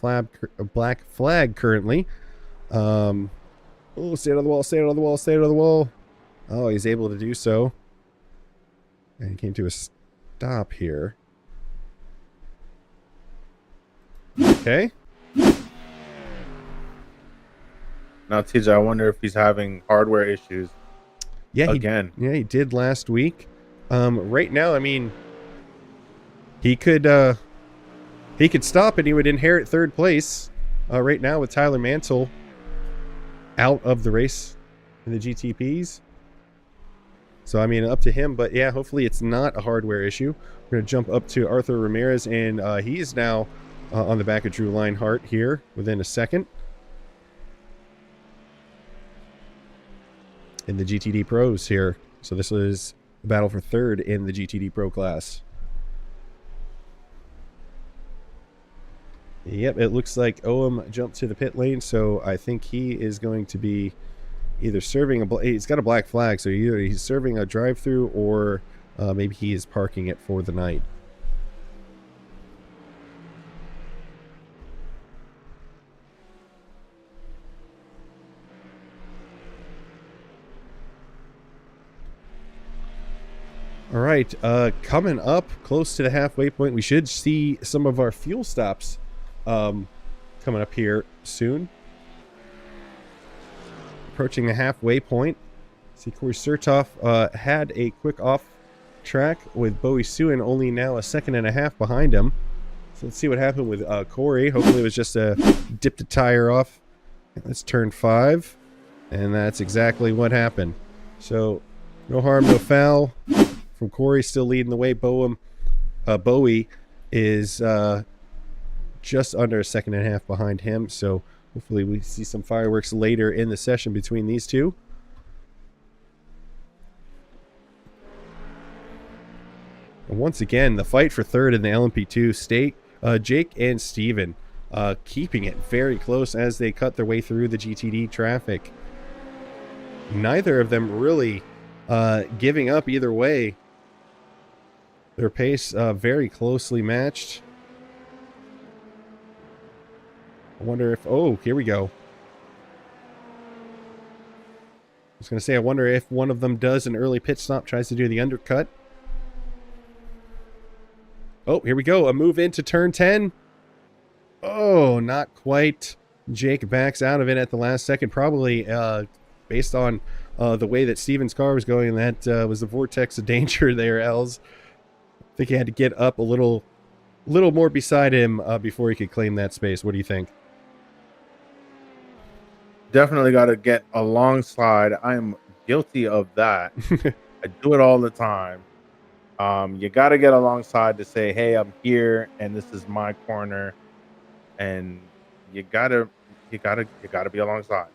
flag currently. Oh, stay out of the wall, stay out of the wall, stay out of the wall. Oh, he's able to do so. And he came to a stop here. Okay. Now, TJ, I wonder if he's having hardware issues. Yeah, he did last week. Right now, I mean, he could stop and he would inherit third place right now with Tyler Mantle out of the race in the GTPs. So, I mean, up to him. But, yeah, hopefully it's not a hardware issue. We're going to jump up to Arthur Ramirez, and he is now on the back of Drew Leinhart here within a second. In the GTD Pros here. So this was the battle for third in the GTD Pro class. Yep, it looks like Ohm jumped to the pit lane, so I think he is going to be either serving he's got a black flag, so either he's serving a drive-through or maybe he is parking it for the night. All right, coming up close to the halfway point, we should see some of our fuel stops coming up here soon. Approaching the halfway point. See, Corey Surtoff had a quick off track with Bowie Suin, only now a second and a half behind him. So let's see what happened with Corey. Hopefully it was just a dipped a tire off. Let's turn 5, and that's exactly what happened. So no harm, no foul. From Corey, still leading the way. Bowie is just under a second and a half behind him. So hopefully we see some fireworks later in the session between these two. And once again, the fight for third in the LMP2 state. Jake and Steven keeping it very close as they cut their way through the GTD traffic. Neither of them really giving up either way. Their pace very closely matched. I wonder if... Oh, here we go. I was going to say, I wonder if one of them does an early pit stop, tries to do the undercut. Oh, here we go. A move into turn 10. Oh, not quite. Jake backs out of it at the last second, probably based on the way that Steven's car was going. That was the vortex of danger there, Els. I think he had to get up a little more beside him before he could claim that space. What do you think? Definitely got to get alongside. I am guilty of that. I do it all the time. You got to get alongside to say, hey, I'm here and this is my corner. And you gotta be alongside.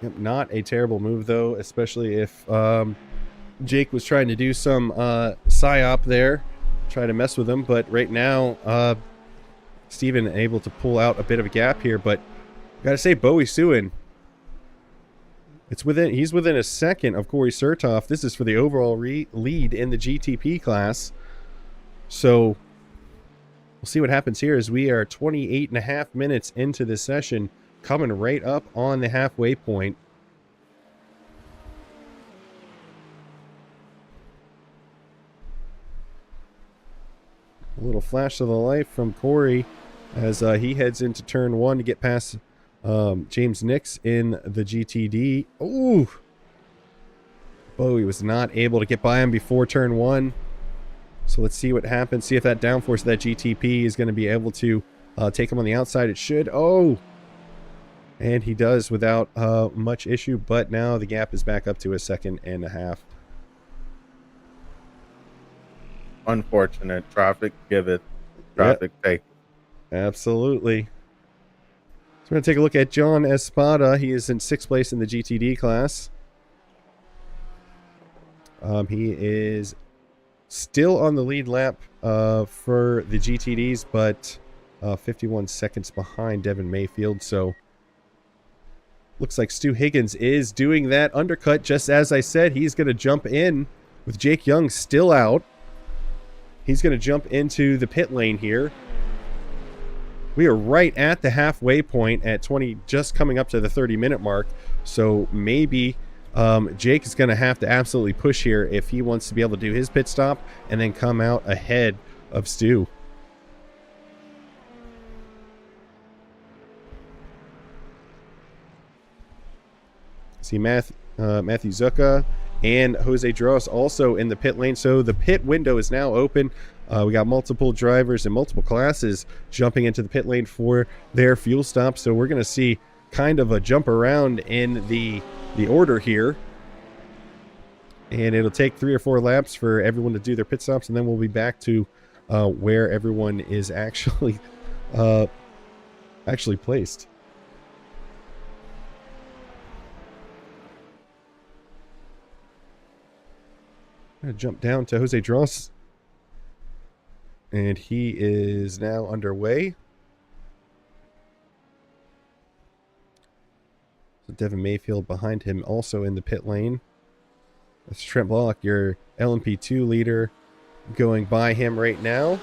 Yep, not a terrible move though, especially if Jake was trying to do some psyop there, try to mess with him. But right now, Steven able to pull out a bit of a gap here. But gotta say, Bowie Suin, he's within a second of Corey Surtoff. This is for the overall lead in the GTP class. So we'll see what happens here as we are 28.5 minutes into this session, coming right up on the halfway point. A little flash of the light from Corey as he heads into turn 1 to get past James Nix in the GTD. Ooh! Bowie was not able to get by him before turn 1. So let's see what happens. See if that downforce of that GTP is going to be able to take him on the outside. It should. Oh! And he does without much issue. But now the gap is back up to a second and a half. Unfortunate. Traffic giveth, traffic take. Absolutely. So we're going to take a look at John Espada. He is in 6th place in the GTD class. He is still on the lead lap for the GTDs, but 51 seconds behind Devin Mayfield. So looks like Stu Higgins is doing that undercut. Just as I said, he's going to jump in with Jake Young still out. He's going to jump into the pit lane here. We are right at the halfway point at 20, just coming up to the 30-minute mark. So maybe Jake is going to have to absolutely push here if he wants to be able to do his pit stop and then come out ahead of Stu. See Matthew Zucca and Jose Dross also in the pit lane. So the pit window is now open. We got multiple drivers in multiple classes jumping into the pit lane for their fuel stop. So we're going to see kind of a jump around in the order here. And it'll take 3 or 4 laps for everyone to do their pit stops, and then we'll be back to where everyone is actually placed. I'm going to jump down to Jose Dross, and he is now underway. So Devin Mayfield behind him also in the pit lane. That's Trent Block, your LMP2 leader, going by him right now.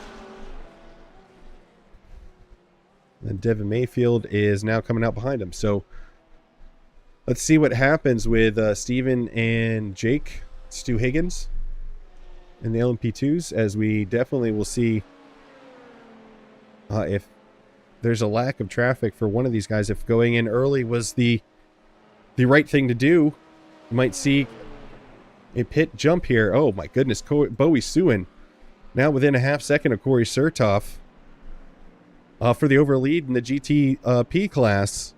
And Devin Mayfield is now coming out behind him. So let's see what happens with Steven and Jake, Stu Higgins, in the LMP2s, as we definitely will see if there's a lack of traffic for one of these guys. If going in early was the right thing to do, you might see a pit jump here. Oh my goodness, Bowie Suin now within a half second of Corey Surtoff for the overlead in the GTP class.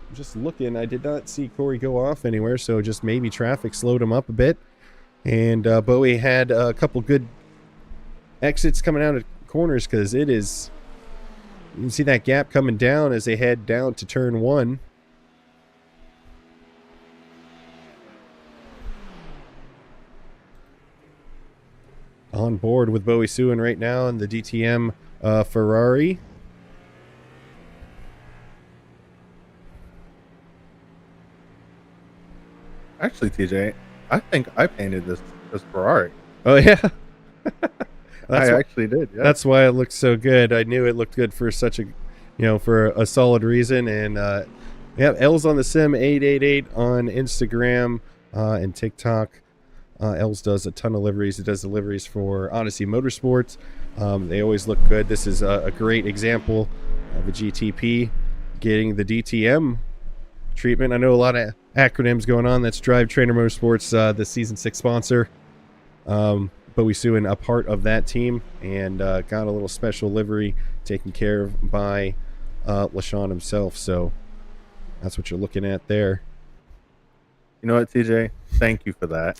I'm just looking, I did not see Corey go off anywhere, so just maybe traffic slowed him up a bit. And Bowie had a couple good exits coming out of corners, because it is, you can see that gap coming down as they head down to turn 1. On board with Bowie Suin right now in the DTM Ferrari. Actually, TJ, I think I painted this Ferrari. Oh yeah, I actually did. Yeah. That's why it looked so good. I knew it looked good for such a, for a solid reason. And yeah, Els on the Sim 888 on Instagram and TikTok. Els does a ton of liveries. It does the liveries for Odyssey Motorsports. They always look good. This is a great example of a GTP getting the DTM treatment. I know a lot of acronyms going on. That's Drive Trainer Motorsports, the Season 6 sponsor. Bowie Suin, a part of that team, and got a little special livery taken care of by Lesean himself. So that's what you're looking at there. You know what, TJ? Thank you for that.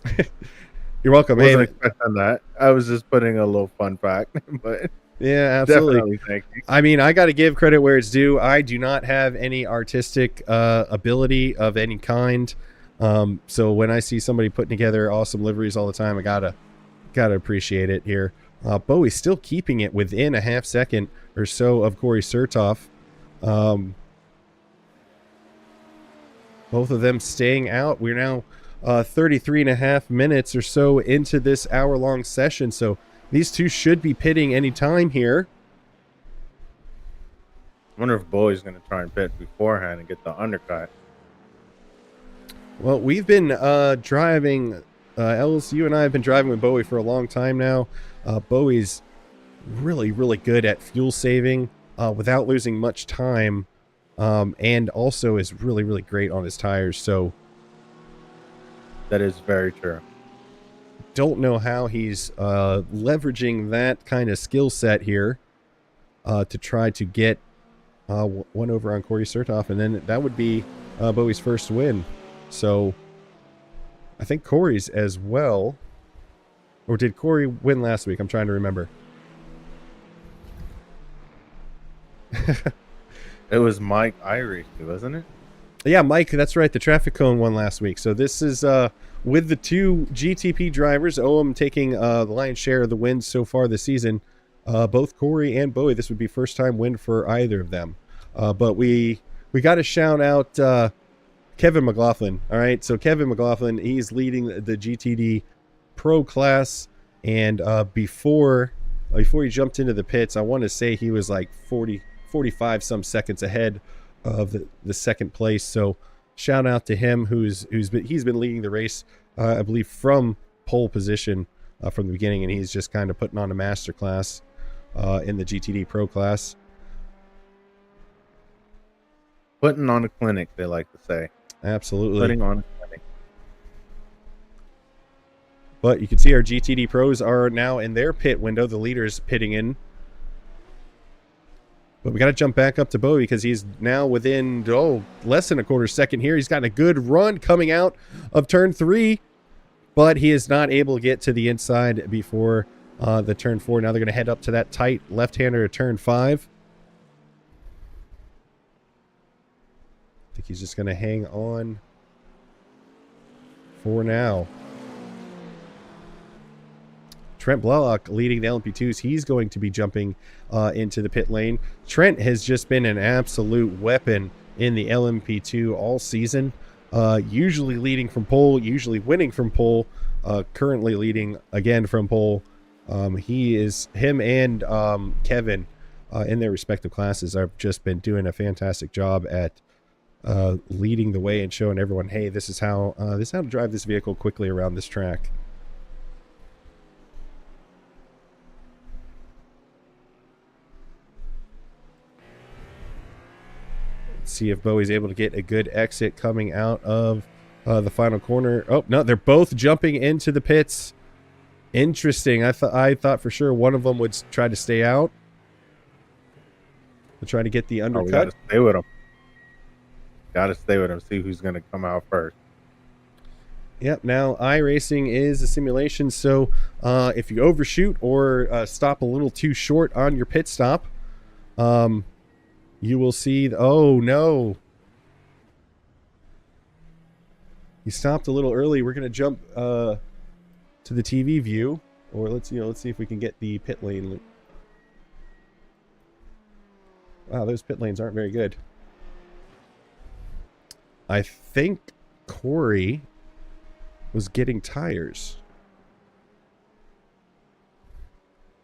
You're welcome. I wasn't expecting that. I was just putting a little fun fact, but yeah, absolutely. Definitely thank you. I mean, I got to give credit where it's due. I do not have any artistic ability of any kind. So when I see somebody putting together awesome liveries all the time, I gotta appreciate it here. Bowie's still keeping it within a half second or so of Corey Surtoff. Both of them staying out. We're now 33 and a half minutes or so into this hour-long session, so these two should be pitting any time here. I wonder if Bowie's going to try and pit beforehand and get the undercut. Well, we've been driving, Els, you and I have been driving with Bowie for a long time now. Bowie's really, really good at fuel saving without losing much time. And also is really, really great on his tires. So that is very true. Don't know how he's leveraging that kind of skill set here to try to get one over on Corey Surtoff, and then that would be Bowie's first win. So I think Corey's as well. Or did Corey win last week? I'm trying to remember. It was Mike Irish, wasn't it? Yeah, Mike, that's right. The traffic cone won last week. So this is with the two GTP drivers, OM taking the lion's share of the wins so far this season. Both Corey and Bowie, this would be first time win for either of them. But we got to shout out Kevin McLaughlin. All right, so Kevin McLaughlin, he's leading the GTD Pro class, and before he jumped into the pits, I want to say he was like 45 some seconds ahead of the second place. So shout out to him, he's been leading the race, I believe, from pole position from the beginning, and he's just kind of putting on a master class in the GTD Pro class. Putting on a clinic, they like to say. Absolutely. Putting on. But you can see our GTD pros are now in their pit window. The leader's pitting in. But we got to jump back up to Bowie because he's now within, less than a quarter second here. He's gotten a good run coming out of turn 3. But he is not able to get to the inside before the turn 4. Now they're going to head up to that tight left-hander at turn 5. I think he's just going to hang on for now. Trent Blalock leading the LMP2s. He's going to be jumping into the pit lane. Trent has just been an absolute weapon in the LMP2 all season. Usually leading from pole, usually winning from pole. Currently leading again from pole. Him and Kevin in their respective classes have just been doing a fantastic job at leading the way and showing everyone, hey, this is how to drive this vehicle quickly around this track. See if Bowie's able to get a good exit coming out of the final corner. Oh, no, they're both jumping into the pits. Interesting. I thought for sure one of them would try to stay out. To try to get the undercut. We gotta stay with him. Gotta stay with him. See who's going to come out first. Yep, now iRacing is a simulation, so if you overshoot or stop a little too short on your pit stop, you will see, oh no. He stopped a little early. We're going to jump to the TV view, or let's see if we can get the pit lane. Wow, those pit lanes aren't very good. I think Corey was getting tires.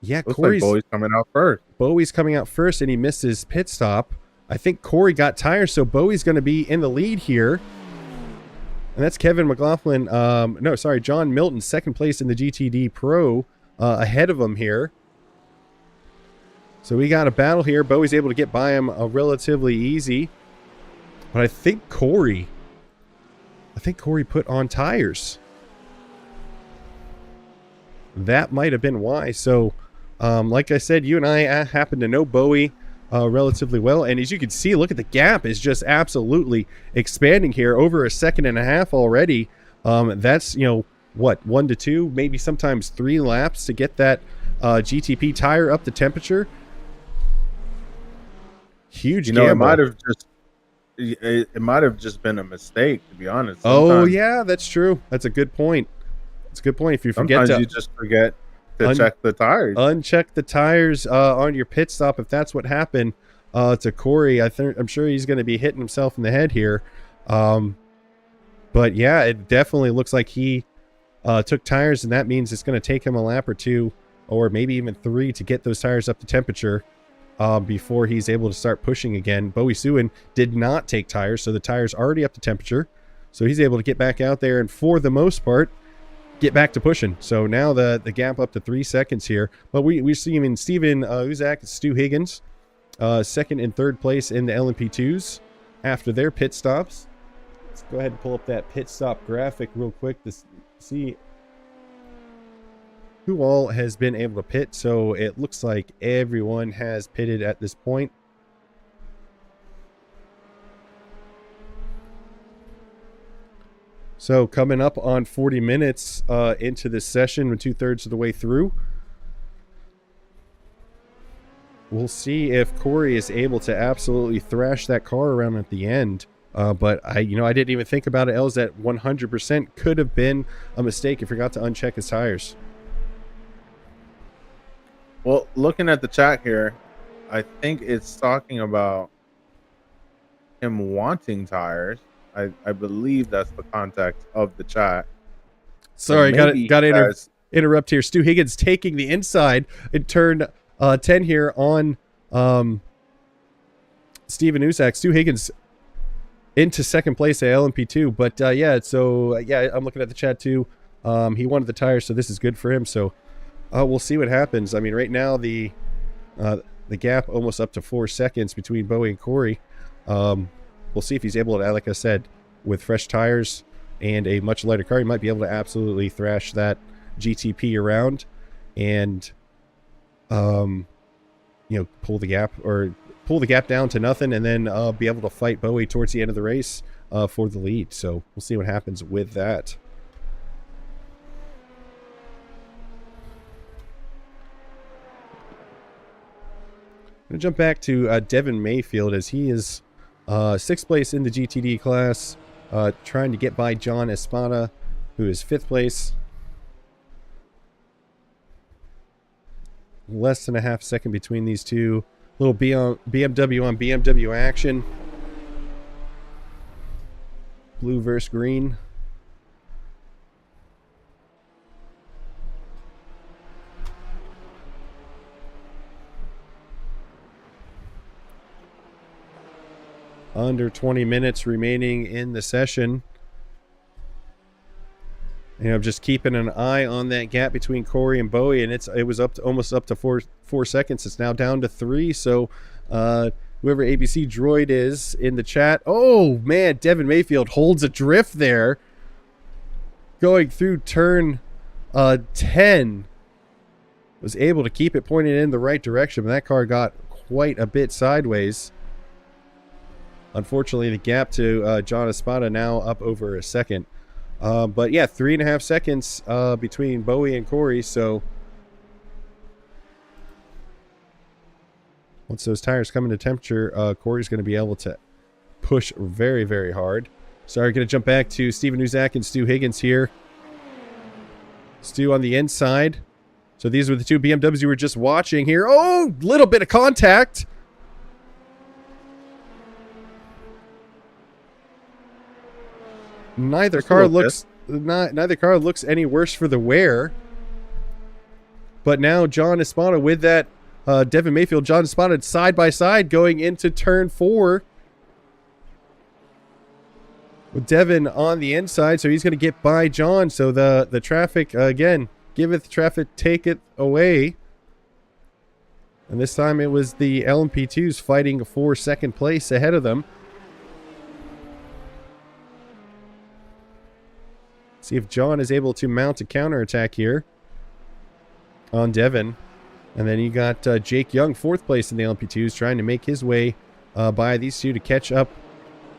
Yeah, Looks Corey's like Bowie's coming out first. Bowie's coming out first, and he missed his pit stop. I think Corey got tires, so Bowie's going to be in the lead here. And that's Kevin McLaughlin. John Milton, second place in the GTD Pro, ahead of him here. So we got a battle here. Bowie's able to get by him relatively easy. But I think Corey put on tires. That might have been why. So, like I said, you and I happen to know Bowie relatively well. And as you can see, look at the gap is just absolutely expanding here. Over a second and a half already. That's, 1 to 2, maybe sometimes 3 laps to get that GTP tire up to temperature. Huge gamble. It might have just been a mistake, to be honest. Oh, yeah, that's true. That's a good point. It's a good point. If you forget you just forget to check the tires. Uncheck the tires on your pit stop. If that's what happened to Corey, I'm sure he's going to be hitting himself in the head here. But yeah, it definitely looks like he took tires, and that means it's going to take him a lap or 2, or maybe even 3 to get those tires up to temperature before he's able to start pushing again. Bowie Suin did not take tires, so the tire's already up to temperature. So he's able to get back out there and, for the most part, get back to pushing. So now the gap up to 3 seconds here. But we see him in Steven Uzak and Stu Higgins, second and third place in the LMP2s after their pit stops. Let's go ahead and pull up that pit stop graphic real quick to see who all has been able to pit. So it looks like everyone has pitted at this point. So coming up on 40 minutes into this session, with 2/3 of the way through, we'll see if Corey is able to absolutely thrash that car around at the end. But I didn't even think about it, Els, that 100% could have been a mistake. He forgot to uncheck his tires. Well, looking at the chat here, I think it's talking about him wanting tires. I believe that's the context of the chat. Sorry, got to interrupt here. Stu Higgins taking the inside in turn 10 here on Steven Uzak. Stu Higgins into second place at LMP2. But I'm looking at the chat too. He wanted the tires, so this is good for him. So we'll see what happens. I mean, right now the gap almost up to 4 seconds between Bowie and Corey. We'll see if he's able to, like I said, with fresh tires and a much lighter car, you might be able to absolutely thrash that GTP around and, pull the gap down to nothing, and then be able to fight Bowie towards the end of the race for the lead. So we'll see what happens with that. I'm going to jump back to Devin Mayfield, as he is 6th place in the GTD class, trying to get by John Espada, who is 5th place. Less than a half second between these two. Little BMW on BMW action. Blue versus green. Under 20 minutes remaining in the session. And I'm just keeping an eye on that gap between Corey and Bowie, and it was almost up to four seconds. It's now down to 3. So whoever ABC Droid is in the chat, oh man, Devin Mayfield holds a drift there, going through turn 10. Was able to keep it pointed in the right direction, but that car got quite a bit sideways. Unfortunately, the gap to John Espada now up over a second. But yeah, 3.5 seconds between Bowie and Corey. So once those tires come into temperature, Corey's going to be able to push very, very hard. Sorry, going to jump back to Steven Uzak and Stu Higgins here. Stu on the inside. So these were the two BMWs you were just watching here. Oh, little bit of contact. Neither car looks any worse for the wear. But now John Espada with that Devin Mayfield, John Espada side by side going into turn 4. With Devin on the inside, so he's going to get by John. So the traffic, again, giveth traffic, taketh away. And this time it was the LMP2s fighting for second place ahead of them. See if John is able to mount a counterattack here on Devin. And then you got Jake Young, 4th place in the LMP2s, trying to make his way by these two to catch up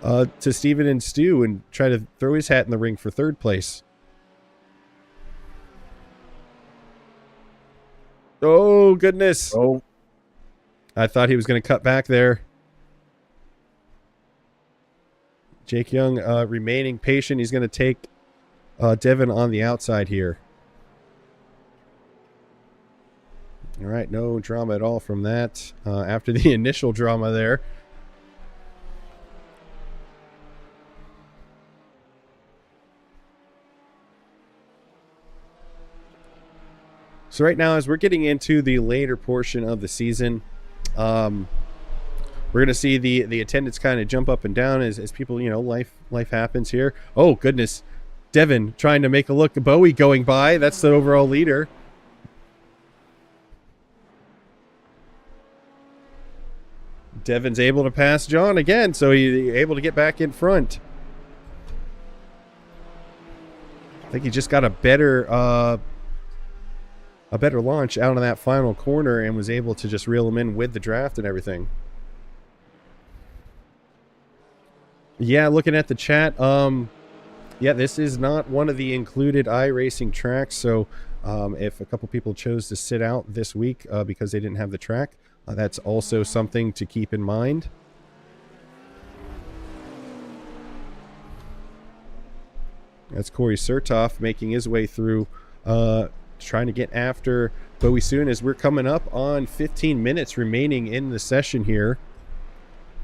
to Steven and Stu and try to throw his hat in the ring for 3rd place. Oh, goodness. Oh. I thought he was going to cut back there. Jake Young remaining patient. He's going to take Devin on the outside here. All right, no drama at all from that after the initial drama there. So right now, as we're getting into the later portion of the season, we're going to see the attendance kind of jump up and down as people, life happens here. Oh, goodness. Devin trying to make a look. Bowie going by. That's the overall leader. Devin's able to pass John again, so he's able to get back in front. I think he just got a better launch out of that final corner and was able to just reel him in with the draft and everything. Yeah, looking at the chat, yeah, this is not one of the included iRacing tracks, so if a couple people chose to sit out this week because they didn't have the track, that's also something to keep in mind. That's Corey Surtoff making his way through, trying to get after Bowie soon, as we're coming up on 15 minutes remaining in the session here.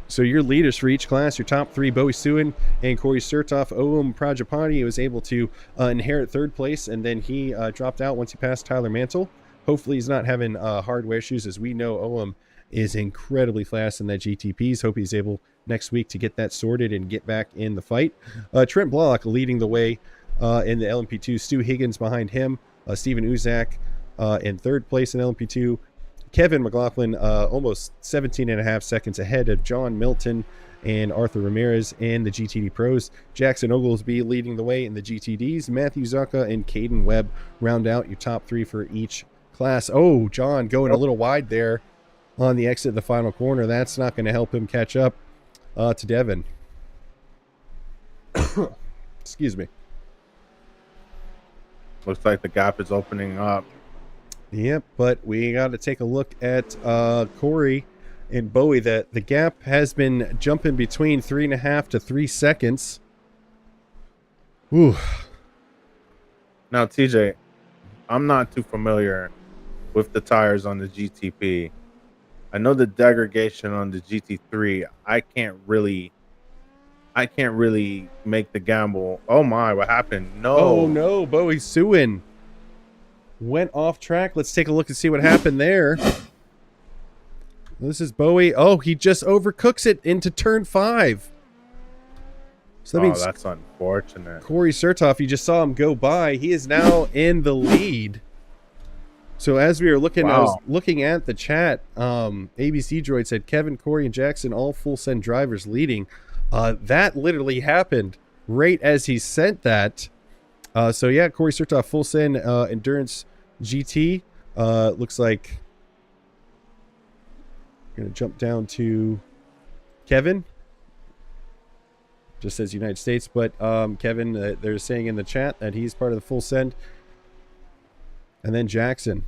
So your leaders for each class, your top 3, Bowie Suin and Corey Surtoff. Oum Prajapati was able to inherit 3rd place, and then he dropped out once he passed Tyler Mantle. Hopefully he's not having hardware issues, as we know Oum is incredibly fast in that GTPs. Hope he's able next week to get that sorted and get back in the fight. Trent Block leading the way in the LMP2. Stu Higgins behind him. Steven Uzak in 3rd place in LMP2. Kevin McLaughlin almost 17.5 seconds ahead of John Milton and Arthur Ramirez in the GTD Pros. Jackson Oglesby leading the way in the GTDs. Matthew Zucca and Caden Webb round out your top 3 for each class. Oh, John going a little wide there on the exit of the final corner. That's not going to help him catch up to Devin. Excuse me. Looks like the gap is opening up. Yep, but we got to take a look at Corey and Bowie. That the gap has been jumping between 3.5 to 3 seconds. Ooh. Now, TJ, I'm not too familiar with the tires on the GTP. I know the degradation on the GT3. I can't really make the gamble. Oh my, what happened? No. Oh no, Bowie Suin went off track. Let's take a look and see what happened there. This is Bowie. Oh, he just overcooks it into turn 5. So that means that's unfortunate. Corey Sertoff, you just saw him go by. He is now in the lead. So as we were looking, I was looking at the chat. ABC Droid said Kevin, Corey, and Jackson all full send drivers leading. That literally happened right as he sent that. So yeah, Corey Sertoff full send endurance GT. Looks like I'm gonna jump down to Kevin. Just says United States, but Kevin, they're saying in the chat that he's part of the full send. And then Jackson,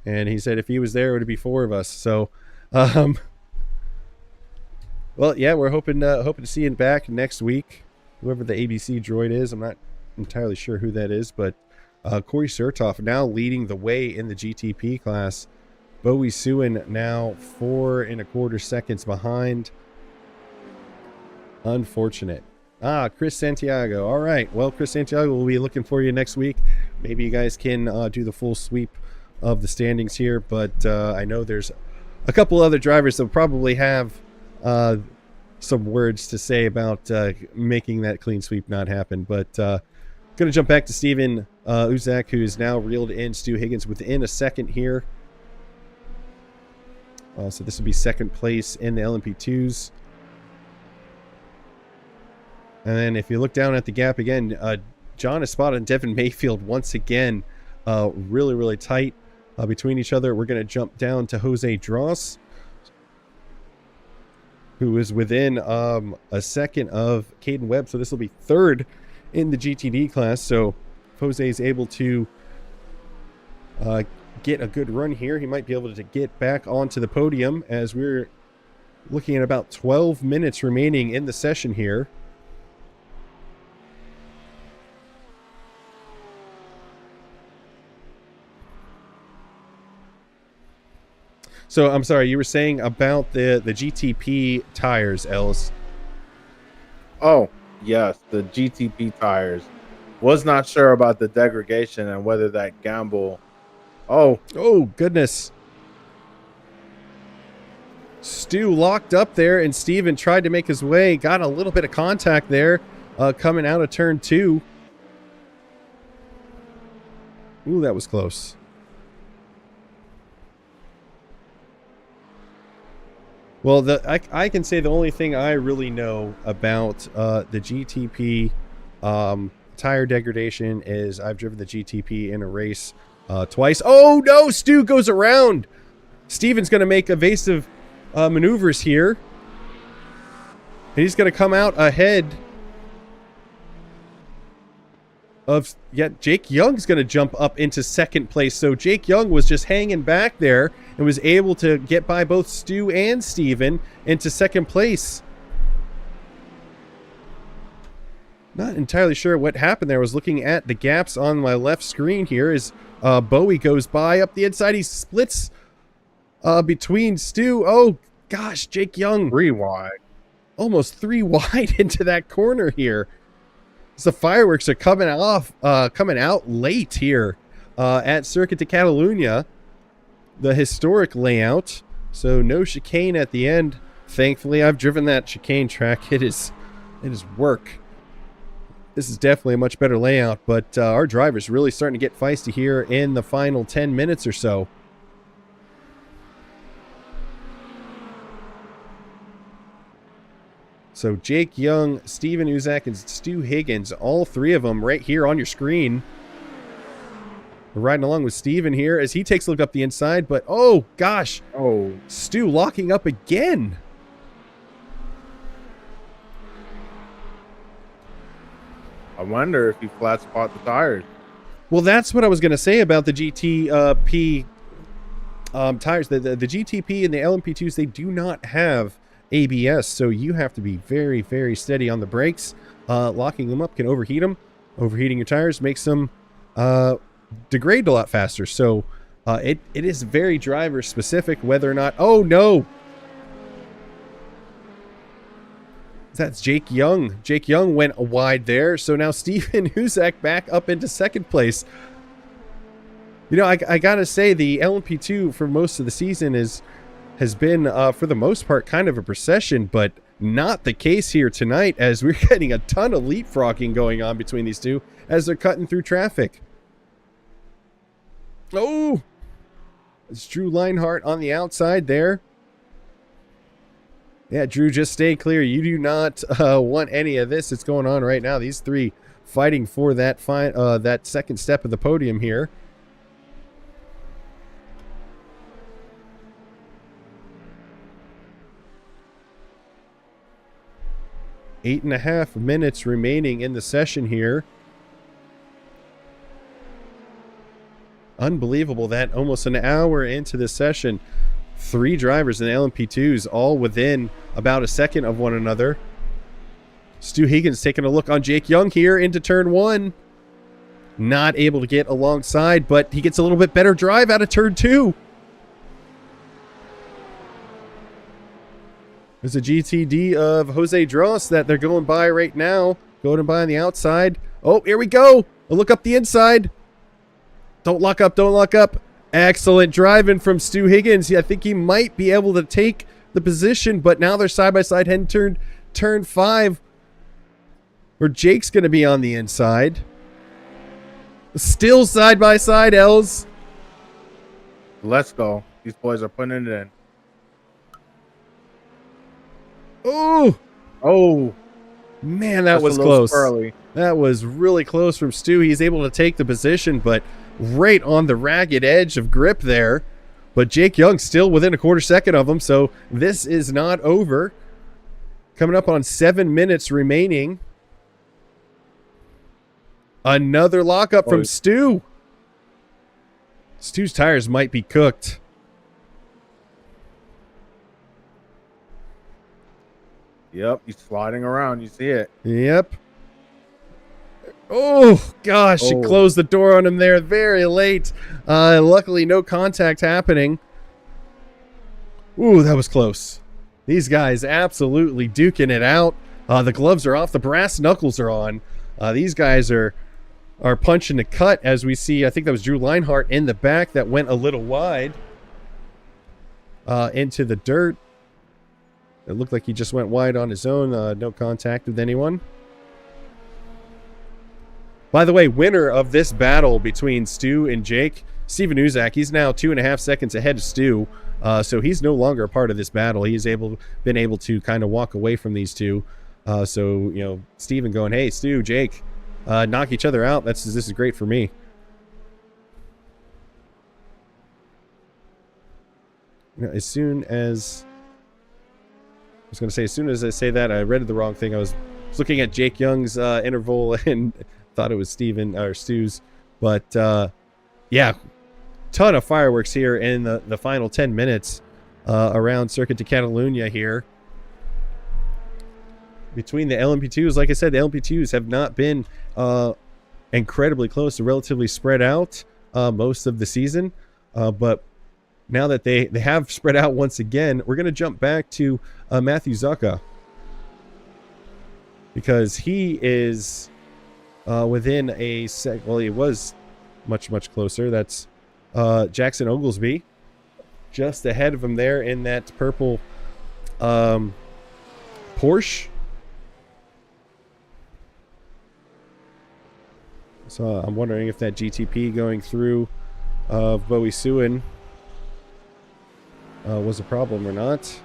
and he said if he was there, it would be 4 of us. So, well, yeah, we're hoping to see him back next week. Whoever the ABC droid is, I'm not entirely sure who that is, but Corey Sertoff now leading the way in the GTP class. Bowie Suin now 4 1/4 seconds behind. Unfortunate. Chris Santiago. All right. Well, Chris Santiago, will be looking for you next week. Maybe you guys can do the full sweep of the standings here, but I know there's a couple other drivers that will probably have some words to say about making that clean sweep not happen. But going to jump back to Steven Uzak, who is now reeled in Stu Higgins within a second here. So this would be second place in the LMP2s. And then if you look down at the gap again, John Espada and Devin Mayfield once again really, really tight between each other. We're going to jump down to Jose Dross, who is within a second of Caden Webb. So this will be third in the GTD class. So if Jose is able to get a good run here, he might be able to get back onto the podium, as we're looking at about 12 minutes remaining in the session here. So I'm sorry, you were saying about the GTP tires, Els. Oh, yes, the GTP tires. Was not sure about the degradation and whether that gamble. Oh, goodness. Stu locked up there, and Steven tried to make his way. Got a little bit of contact there coming out of turn 2. Ooh, that was close. Well, I can say the only thing I really know about the GTP tire degradation is I've driven the GTP in a race twice. Oh, no! Stu goes around! Steven's going to make evasive maneuvers here. And he's going to come out ahead of... Yeah, Jake Young's going to jump up into second place. So Jake Young was just hanging back there and was able to get by both Stu and Steven into second place. Not entirely sure what happened there. I was looking at the gaps on my left screen here as Bowie goes by up the inside. He splits between Stu. Oh, gosh, Jake Young. 3 wide. Almost 3 wide into that corner here. So the fireworks are coming out late here at Circuit de Catalunya, the historic layout. So no chicane at the end. Thankfully, I've driven that chicane track. It is work. This is definitely a much better layout, but our driver's really starting to get feisty here in the final 10 minutes or so. So Jake Young, Steven Uzak, and Stu Higgins, all three of them right here on your screen. We're riding along with Steven here as he takes a look up the inside, but oh gosh. Oh, Stu locking up again. I wonder if he flat spot the tires. Well, that's what I was going to say about the GTP tires. The GTP and the LMP2s, they do not have ABS, so you have to be very, very steady on the brakes. Locking them up can overheat them. Overheating your tires makes them degrade a lot faster. So it is very driver specific whether or not... Oh, no! That's Jake Young. Jake Young went wide there. So now Steven Uzak back up into second place. You know, I got to say, the LMP2 for most of the season has been, for the most part, kind of a procession, but not the case here tonight, as we're getting a ton of leapfrogging going on between these two as they're cutting through traffic. Oh! It's Drew Leinhardt on the outside there. Yeah, Drew, just stay clear. You do not want any of this that's going on right now. These three fighting for that that second step of the podium here. Eight and a half minutes remaining in the session here. Unbelievable that almost an hour into the session, three drivers in the LMP2s all within about a second of one another. Stu Higgins taking a look on Jake Young here into turn one. Not able to get alongside, but he gets a little bit better drive out of turn two. There's a GTD of Jose Dross that they're going by right now. Going by on the outside. Oh, here we go. A look up the inside. Don't lock up, don't lock up. Excellent driving from Stu Higgins. I think he might be able to take the position, but now they're side by side heading turn 5, where Jake's going to be on the inside. Still side by side, Els. Let's go. These boys are putting it in. Oh, oh, man, that was close. Squirrely. That was really close from Stu. He's able to take the position, but right on the ragged edge of grip there. But Jake Young still within a quarter second of him, so this is not over. Coming up on 7 minutes remaining. Another lockup from Stu. Stu's tires might be cooked. Yep, he's sliding around. You see it. Yep. Oh, gosh, she closed the door on him there very late. Luckily, no contact happening. Ooh, that was close. These guys absolutely duking it out. The gloves are off. The brass knuckles are on. These guys are punching the cut, as we see. I think that was Drew Leinhardt in the back that went a little wide into the dirt. It looked like he just went wide on his own. No contact with anyone. By the way, winner of this battle between Stu and Jake, Steven Uzak. He's now 2.5 seconds ahead of Stu. So he's no longer a part of this battle. He's been able to kind of walk away from these two. So, you know, Steven going, hey, Stu, Jake, knock each other out. This is great for me. You know, as soon as I say that, I read the wrong thing. I was looking at Jake Young's interval and thought it was Steven or Stu's. But yeah, ton of fireworks here in the final 10 minutes around Circuit de Catalunya here. Between the LMP2s, like I said, the LMP2s have not been incredibly close. They're relatively spread out most of the season. But now that they have spread out once again, we're going to jump back to Matthew Zucca, because he is within a sec. Well, he was much closer. That's Jackson Oglesby, just ahead of him there in that purple Porsche. So I'm wondering if that GTP going through Bowie Suin was a problem or not.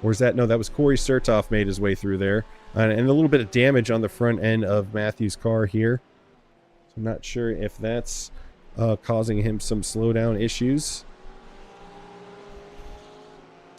Or is that, no, that was Corey Sertoff made his way through there. And a little bit of damage on the front end of Matthew's car here. So I'm not sure if that's causing him some slowdown issues.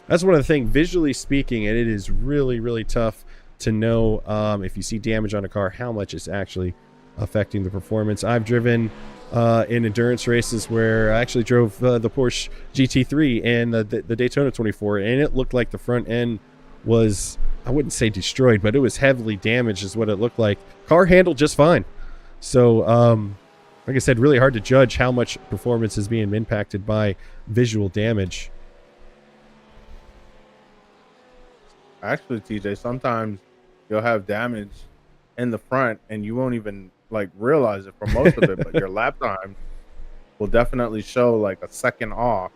That's one of the things, visually speaking, and it is really, really tough to know if you see damage on a car, how much it's actually affecting the performance. I've driven in endurance races where I actually drove the Porsche GT3 and the Daytona 24, and it looked like the front end was, I wouldn't say destroyed, but it was heavily damaged is what it looked like. Car handled just fine. So, like I said, really hard to judge how much performance is being impacted by visual damage. Actually, TJ, sometimes you'll have damage in the front and you won't even like realize it for most of it, but your lap time will definitely show like a second off,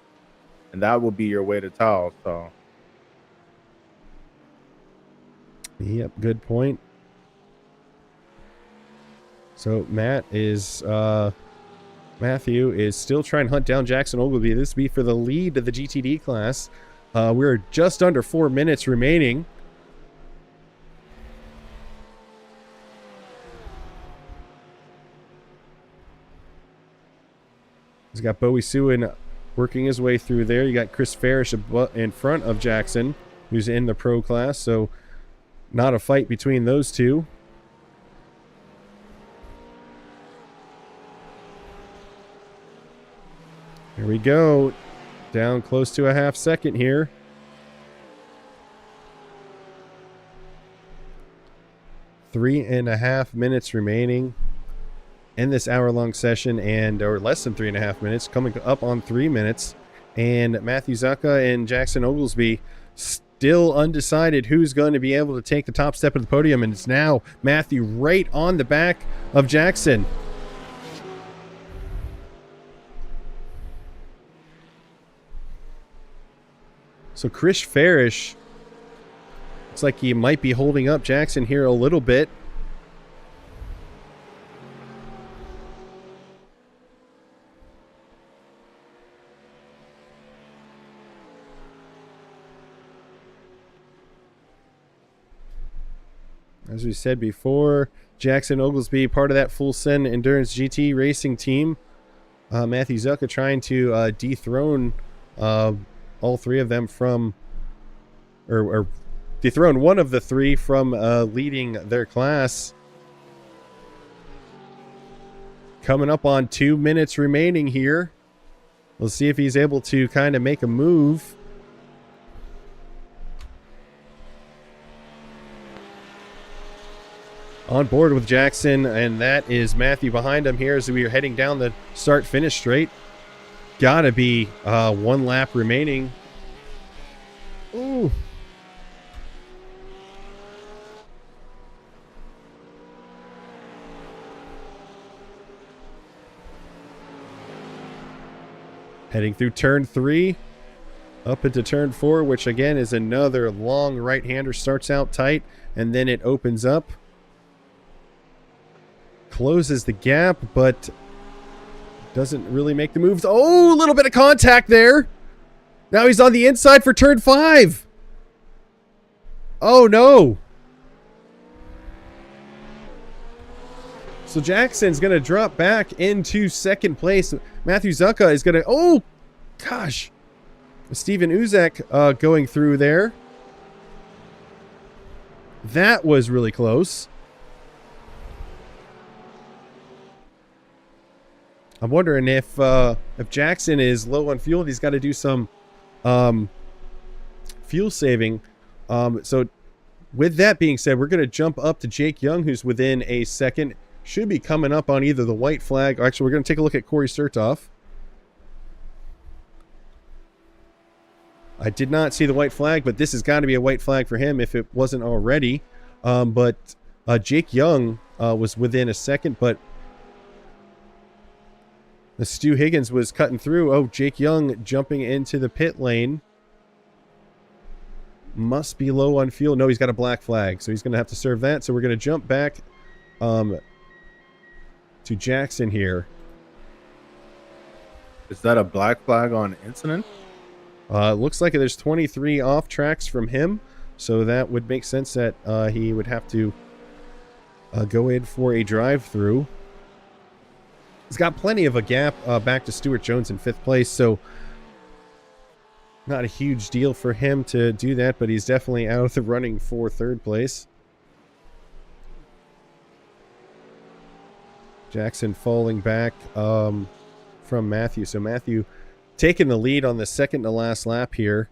and that will be your way to tell. So, yep, good point. So Matthew is still trying to hunt down Jackson Ogilvy. This will be for the lead of the GTD class. We're just under 4 minutes remaining. He's got Bowie Sewin working his way through there. You got Chris Farish in front of Jackson, who's in the pro class. So not a fight between those two. Here we go. Down close to a half second here. Three and a half minutes remaining in this hour-long session, or less than 3.5 minutes, coming up on 3 minutes. And Matthew Zucca and Jackson Oglesby still undecided who's going to be able to take the top step of the podium. And it's now Matthew right on the back of Jackson. So Chris Farish looks like he might be holding up Jackson here a little bit. As we said before, Jackson Oglesby, part of that Full Send Endurance GT racing team. Matthew Zucca trying to dethrone all three of them from, or dethrone one of the three from leading their class. Coming up on 2 minutes remaining here. We'll see if he's able to kind of make a move. On board with Jackson, and that is Matthew behind him here as we are heading down the start-finish straight. Gotta be 1 lap remaining. Ooh. Heading through turn 3, up into turn 4, which again is another long right-hander. Starts out tight, and then it opens up. Closes the gap, but doesn't really make the moves. Oh, a little bit of contact there. Now he's on the inside for turn 5. Oh, no. So Jackson's going to drop back into second place. Matthew Zucca is going to... Oh, gosh. Steven Uzek going through there. That was really close. I'm wondering if Jackson is low on fuel, he's got to do some fuel saving. So with that being said, we're going to jump up to Jake Young, who's within a second. Should be coming up on either the white flag. Actually, we're going to take a look at Corey Sertoff. I did not see the white flag, but this has got to be a white flag for him if it wasn't already. But Jake Young was within a second, but Stu Higgins was cutting through. Oh, Jake Young jumping into the pit lane. Must be low on fuel. No, he's got a black flag, so he's going to have to serve that. So we're going to jump back to Jackson here. Is that a black flag on incident? Looks like there's 23 off tracks from him, so that would make sense that he would have to go in for a drive-through. He's got plenty of a gap back to Stuart Jones in 5th place, so not a huge deal for him to do that, but he's definitely out of the running for 3rd place. Jackson falling back from Matthew. So Matthew taking the lead on the second to last lap here.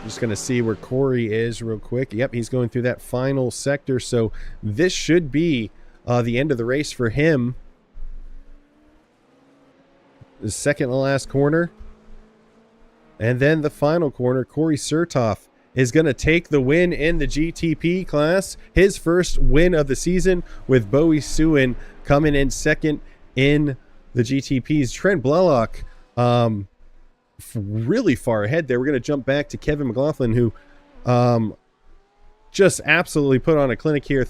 Just going to see where Corey is real quick. Yep, he's going through that final sector. So this should be the end of the race for him. The second to last corner. And then the final corner, Corey Surtoff is going to take the win in the GTP class. His first win of the season, with Bowie Suin coming in second in the GTPs. Trent Blalock really far ahead there. We're going to jump back to Kevin McLaughlin, who just absolutely put on a clinic here.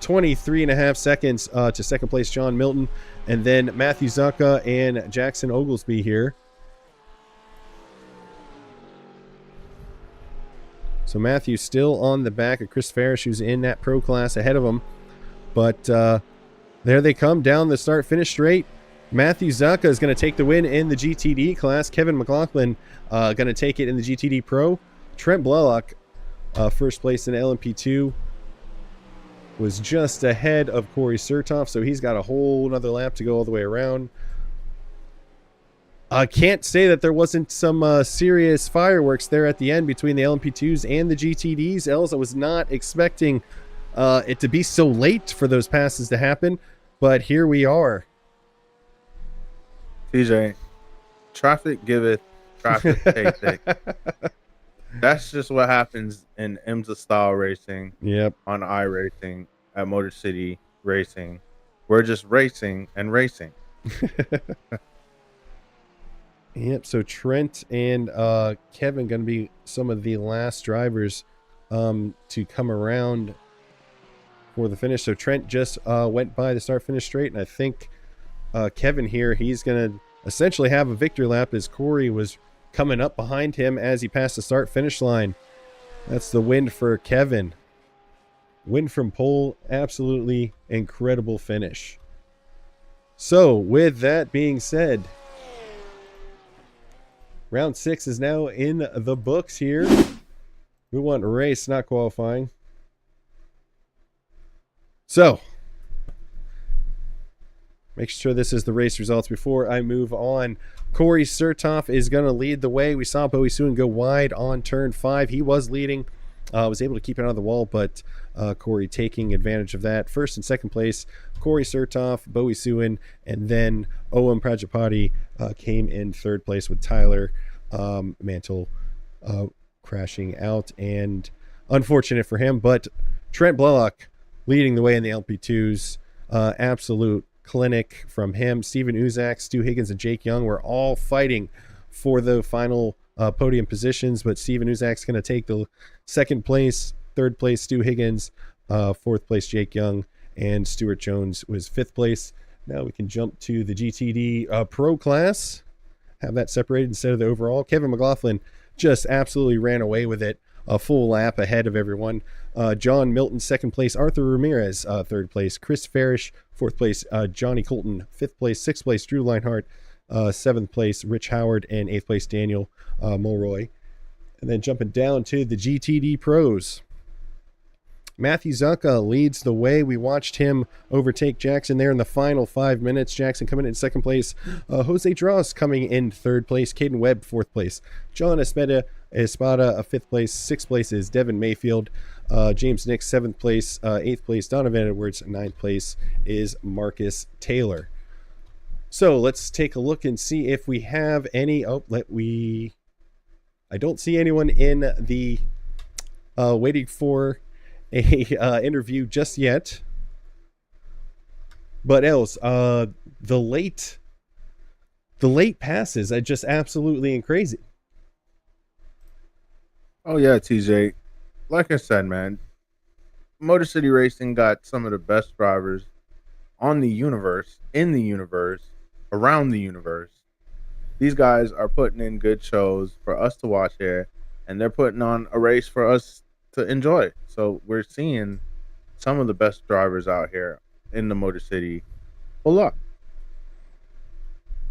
23.5 seconds to second place John Milton, and then Matthew Zucca and Jackson Oglesby here. So Matthew still on the back of Chris Farish, who's in that pro class ahead of him. But there they come down the start-finish straight. Matthew Zucca is going to take the win in the GTD class. Kevin McLaughlin going to take it in the GTD Pro. Trent Blalock, first place in LMP2, was just ahead of Corey Surtoff, so he's got a whole another lap to go all the way around. I can't say that there wasn't some serious fireworks there at the end between the LMP2s and the GTDs. Els, I was not expecting it to be so late for those passes to happen, but here we are. TJ, traffic giveth, traffic taketh. That's just what happens in IMSA style racing. Yep. On iRacing at Motor City Racing. We're just racing and racing. Yep. So Trent and Kevin going to be some of the last drivers to come around for the finish. So Trent just went by the start finish straight, and I think Kevin here, he's going to essentially have a victory lap as Corey was coming up behind him as he passed the start finish line. That's the win for Kevin. Win from pole, absolutely incredible finish. So with that being said, round 6 is now in the books here. We want a race, not qualifying. So make sure this is the race results before I move on. Corey Surtoff is going to lead the way. We saw Bowie Suin go wide on turn 5. He was leading, was able to keep it out of the wall, but Corey taking advantage of that. First and second place, Corey Surtoff, Bowie Suin, and then Owen Prajapati came in third place with Tyler Mantle crashing out. And unfortunate for him, but Trent Blalock leading the way in the LP2s. Absolute clinic from him. Steven Uzak, Stu Higgins, and Jake Young were all fighting for the final podium positions, but Steven Uzak's going to take the second place, third place Stu Higgins, fourth place Jake Young, and Stuart Jones was fifth place. Now we can jump to the GTD Pro class, have that separated instead of the overall. Kevin McLaughlin just absolutely ran away with it, a full lap ahead of everyone. John Milton, second place. Arthur Ramirez, third place. Chris Farish, fourth place. Johnny Colton, fifth place. Sixth place, Drew Leinhart. Seventh place, Rich Howard. And eighth place, Daniel Mulroy. And then jumping down to the GTD Pros. Matthew Zucca leads the way. We watched him overtake Jackson there in the final 5 minutes. Jackson coming in second place. Jose Dross coming in third place. Caden Webb, fourth place. John Espada, fifth place. Sixth place is Devin Mayfield. James Nix, seventh place. Eighth place, Donovan Edwards. Ninth place is Marcus Taylor. So let's take a look and see if we have any. I don't see anyone in the waiting for a interview just yet. But else, the late passes are just absolutely and crazy. Oh yeah, TJ. Like I said, man, Motor City Racing got some of the best drivers on the universe, in the universe, around the universe. These guys are putting in good shows for us to watch here, and they're putting on a race for us to enjoy. So we're seeing some of the best drivers out here in the Motor City pull up.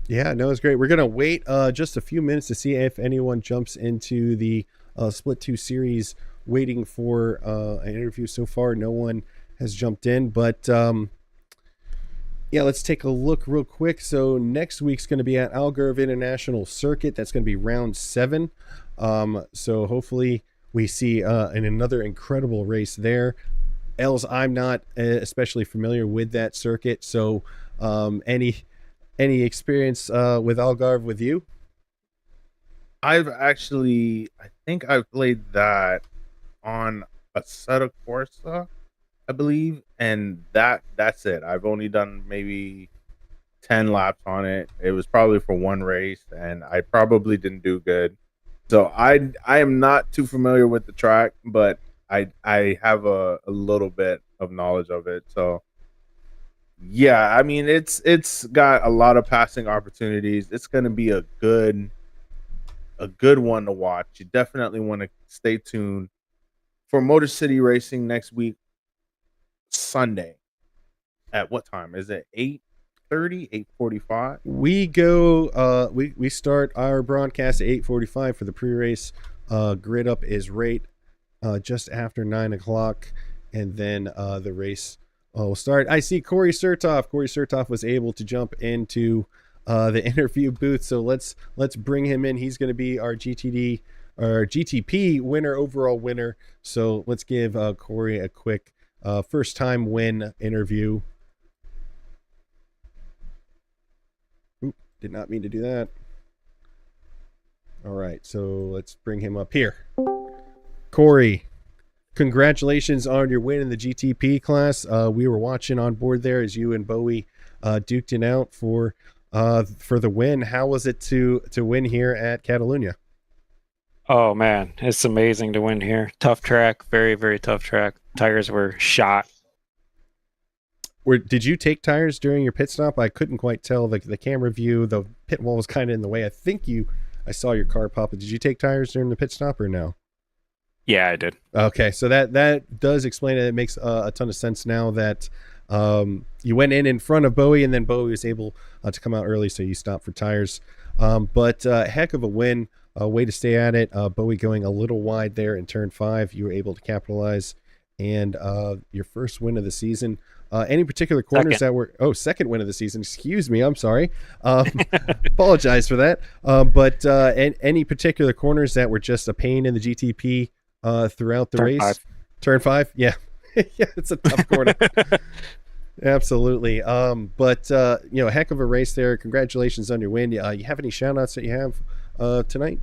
Yeah, no, it's great. We're gonna wait just a few minutes to see if anyone jumps into the Split 2 series, waiting for an interview. So far, no one has jumped in, but yeah, let's take a look real quick. So next week's going to be at Algarve International Circuit. That's going to be round 7. So hopefully we see another incredible race there. Els, I'm not especially familiar with that circuit. So any experience with Algarve with you? I think I've played that on a set of Corsa, I believe, and that's it. I've only done maybe 10 laps on it. It was probably for one race, and I probably didn't do good. So I am not too familiar with the track, but I have a little bit of knowledge of it. So yeah, I mean it's got a lot of passing opportunities. It's going to be a good one to watch. You definitely want to stay tuned for Motor City Racing next week, Sunday. At what time? Is it 8:30, 8:45? We go we start our broadcast at 8:45 for the pre-race. Grid up is right just after 9 o'clock, and then the race will start. I see Corey Surtoff. Corey Surtoff was able to jump into the interview booth, so let's bring him in. He's going to be our GTP winner, overall winner. So let's give Corey a quick first time win interview. Oop, did not mean to do that. All right, so let's bring him up here. Corey, congratulations on your win in the GTP class. We were watching on board there as you and Bowie duked it out for the win. How was it to win here at Catalunya? Oh man, it's amazing to win here. Tough track, very, very tough track. Tires were shot. Did you take tires during your pit stop? I couldn't quite tell the camera view. The pit wall was kind of in the way. I saw your car pop. Did you take tires during the pit stop or no? Yeah, I did. Okay, so that does explain it. It makes a ton of sense now that you went in front of Bowie, and then Bowie was able to come out early, so you stopped for tires. But heck of a win. Way to stay at it. Bowie going a little wide there in turn 5. You were able to capitalize, and your first win of the season. Any particular corners second win of the season. Excuse me. I'm sorry. Apologize for that. But any particular corners that were just a pain in the GTP throughout the race? 5. Turn 5? Yeah. Yeah, it's a tough corner. Absolutely. But heck of a race there. Congratulations on your win. You have any shout outs that you have tonight?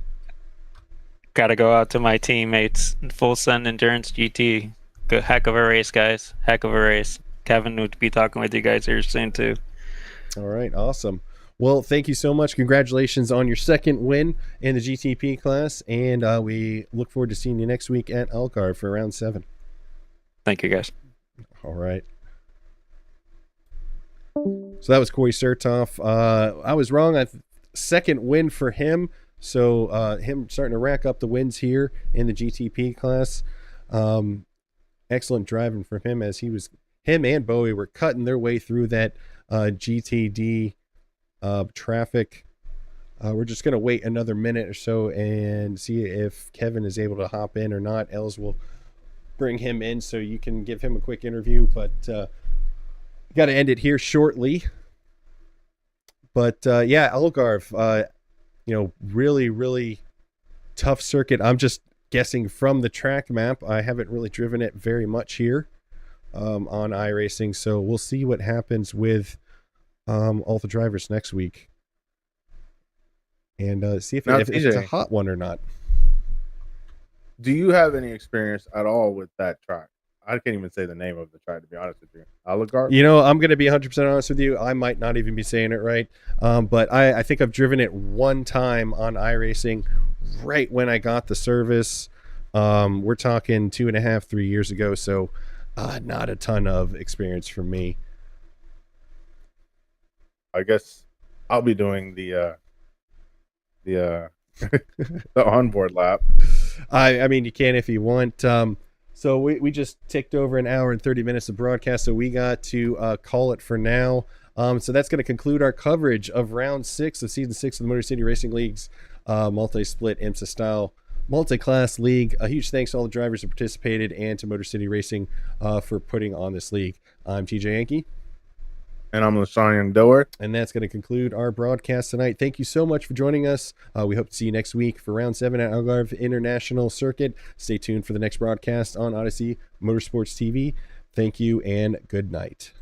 Got to go out to my teammates. Full Send Endurance GT. Good, heck of a race, guys. Heck of a race. Kevin would be talking with you guys here soon too. All right, awesome. Well, thank you so much. Congratulations on your second win in the GTP class, and we look forward to seeing you next week at Algarve for round 7. Thank you, guys. All right. So that was Corey Surtoff. I was wrong. Second win for him. So him starting to rack up the wins here in the GTP class. Excellent driving from him, as him and Bowie were cutting their way through that GTD traffic. We're just going to wait another minute or so and see if Kevin is able to hop in or not. Els will bring him in so you can give him a quick interview, but got to end it here shortly. But yeah, Algarve, really, really tough circuit. I'm just guessing from the track map. I haven't really driven it very much here on iRacing, so we'll see what happens with all the drivers next week, and see if it's a hot one or not. Do you have any experience at all with that track? I can't even say the name of the track, to be honest with you. Algarve? I'm going to be 100% honest with you. I might not even be saying it right, but I think I've driven it one time on iRacing right when I got the service. We're talking 2.5-3 years ago, so not a ton of experience from me. I guess I'll be doing the the onboard lap. I mean, you can if you want. So we just ticked over an hour and 30 minutes of broadcast, so we got to call it for now. So that's going to conclude our coverage of round 6 of season 6 of the Motor City Racing League's multi-split IMSA style multi-class league. A huge thanks to all the drivers who participated and to Motor City Racing for putting on this league. I'm TJ Yankee. And I'm Lesean Young-Dilworth. And that's going to conclude our broadcast tonight. Thank you so much for joining us. We hope to see you next week for round 7 at Algarve International Circuit. Stay tuned for the next broadcast on Odyssey Motorsports TV. Thank you and good night.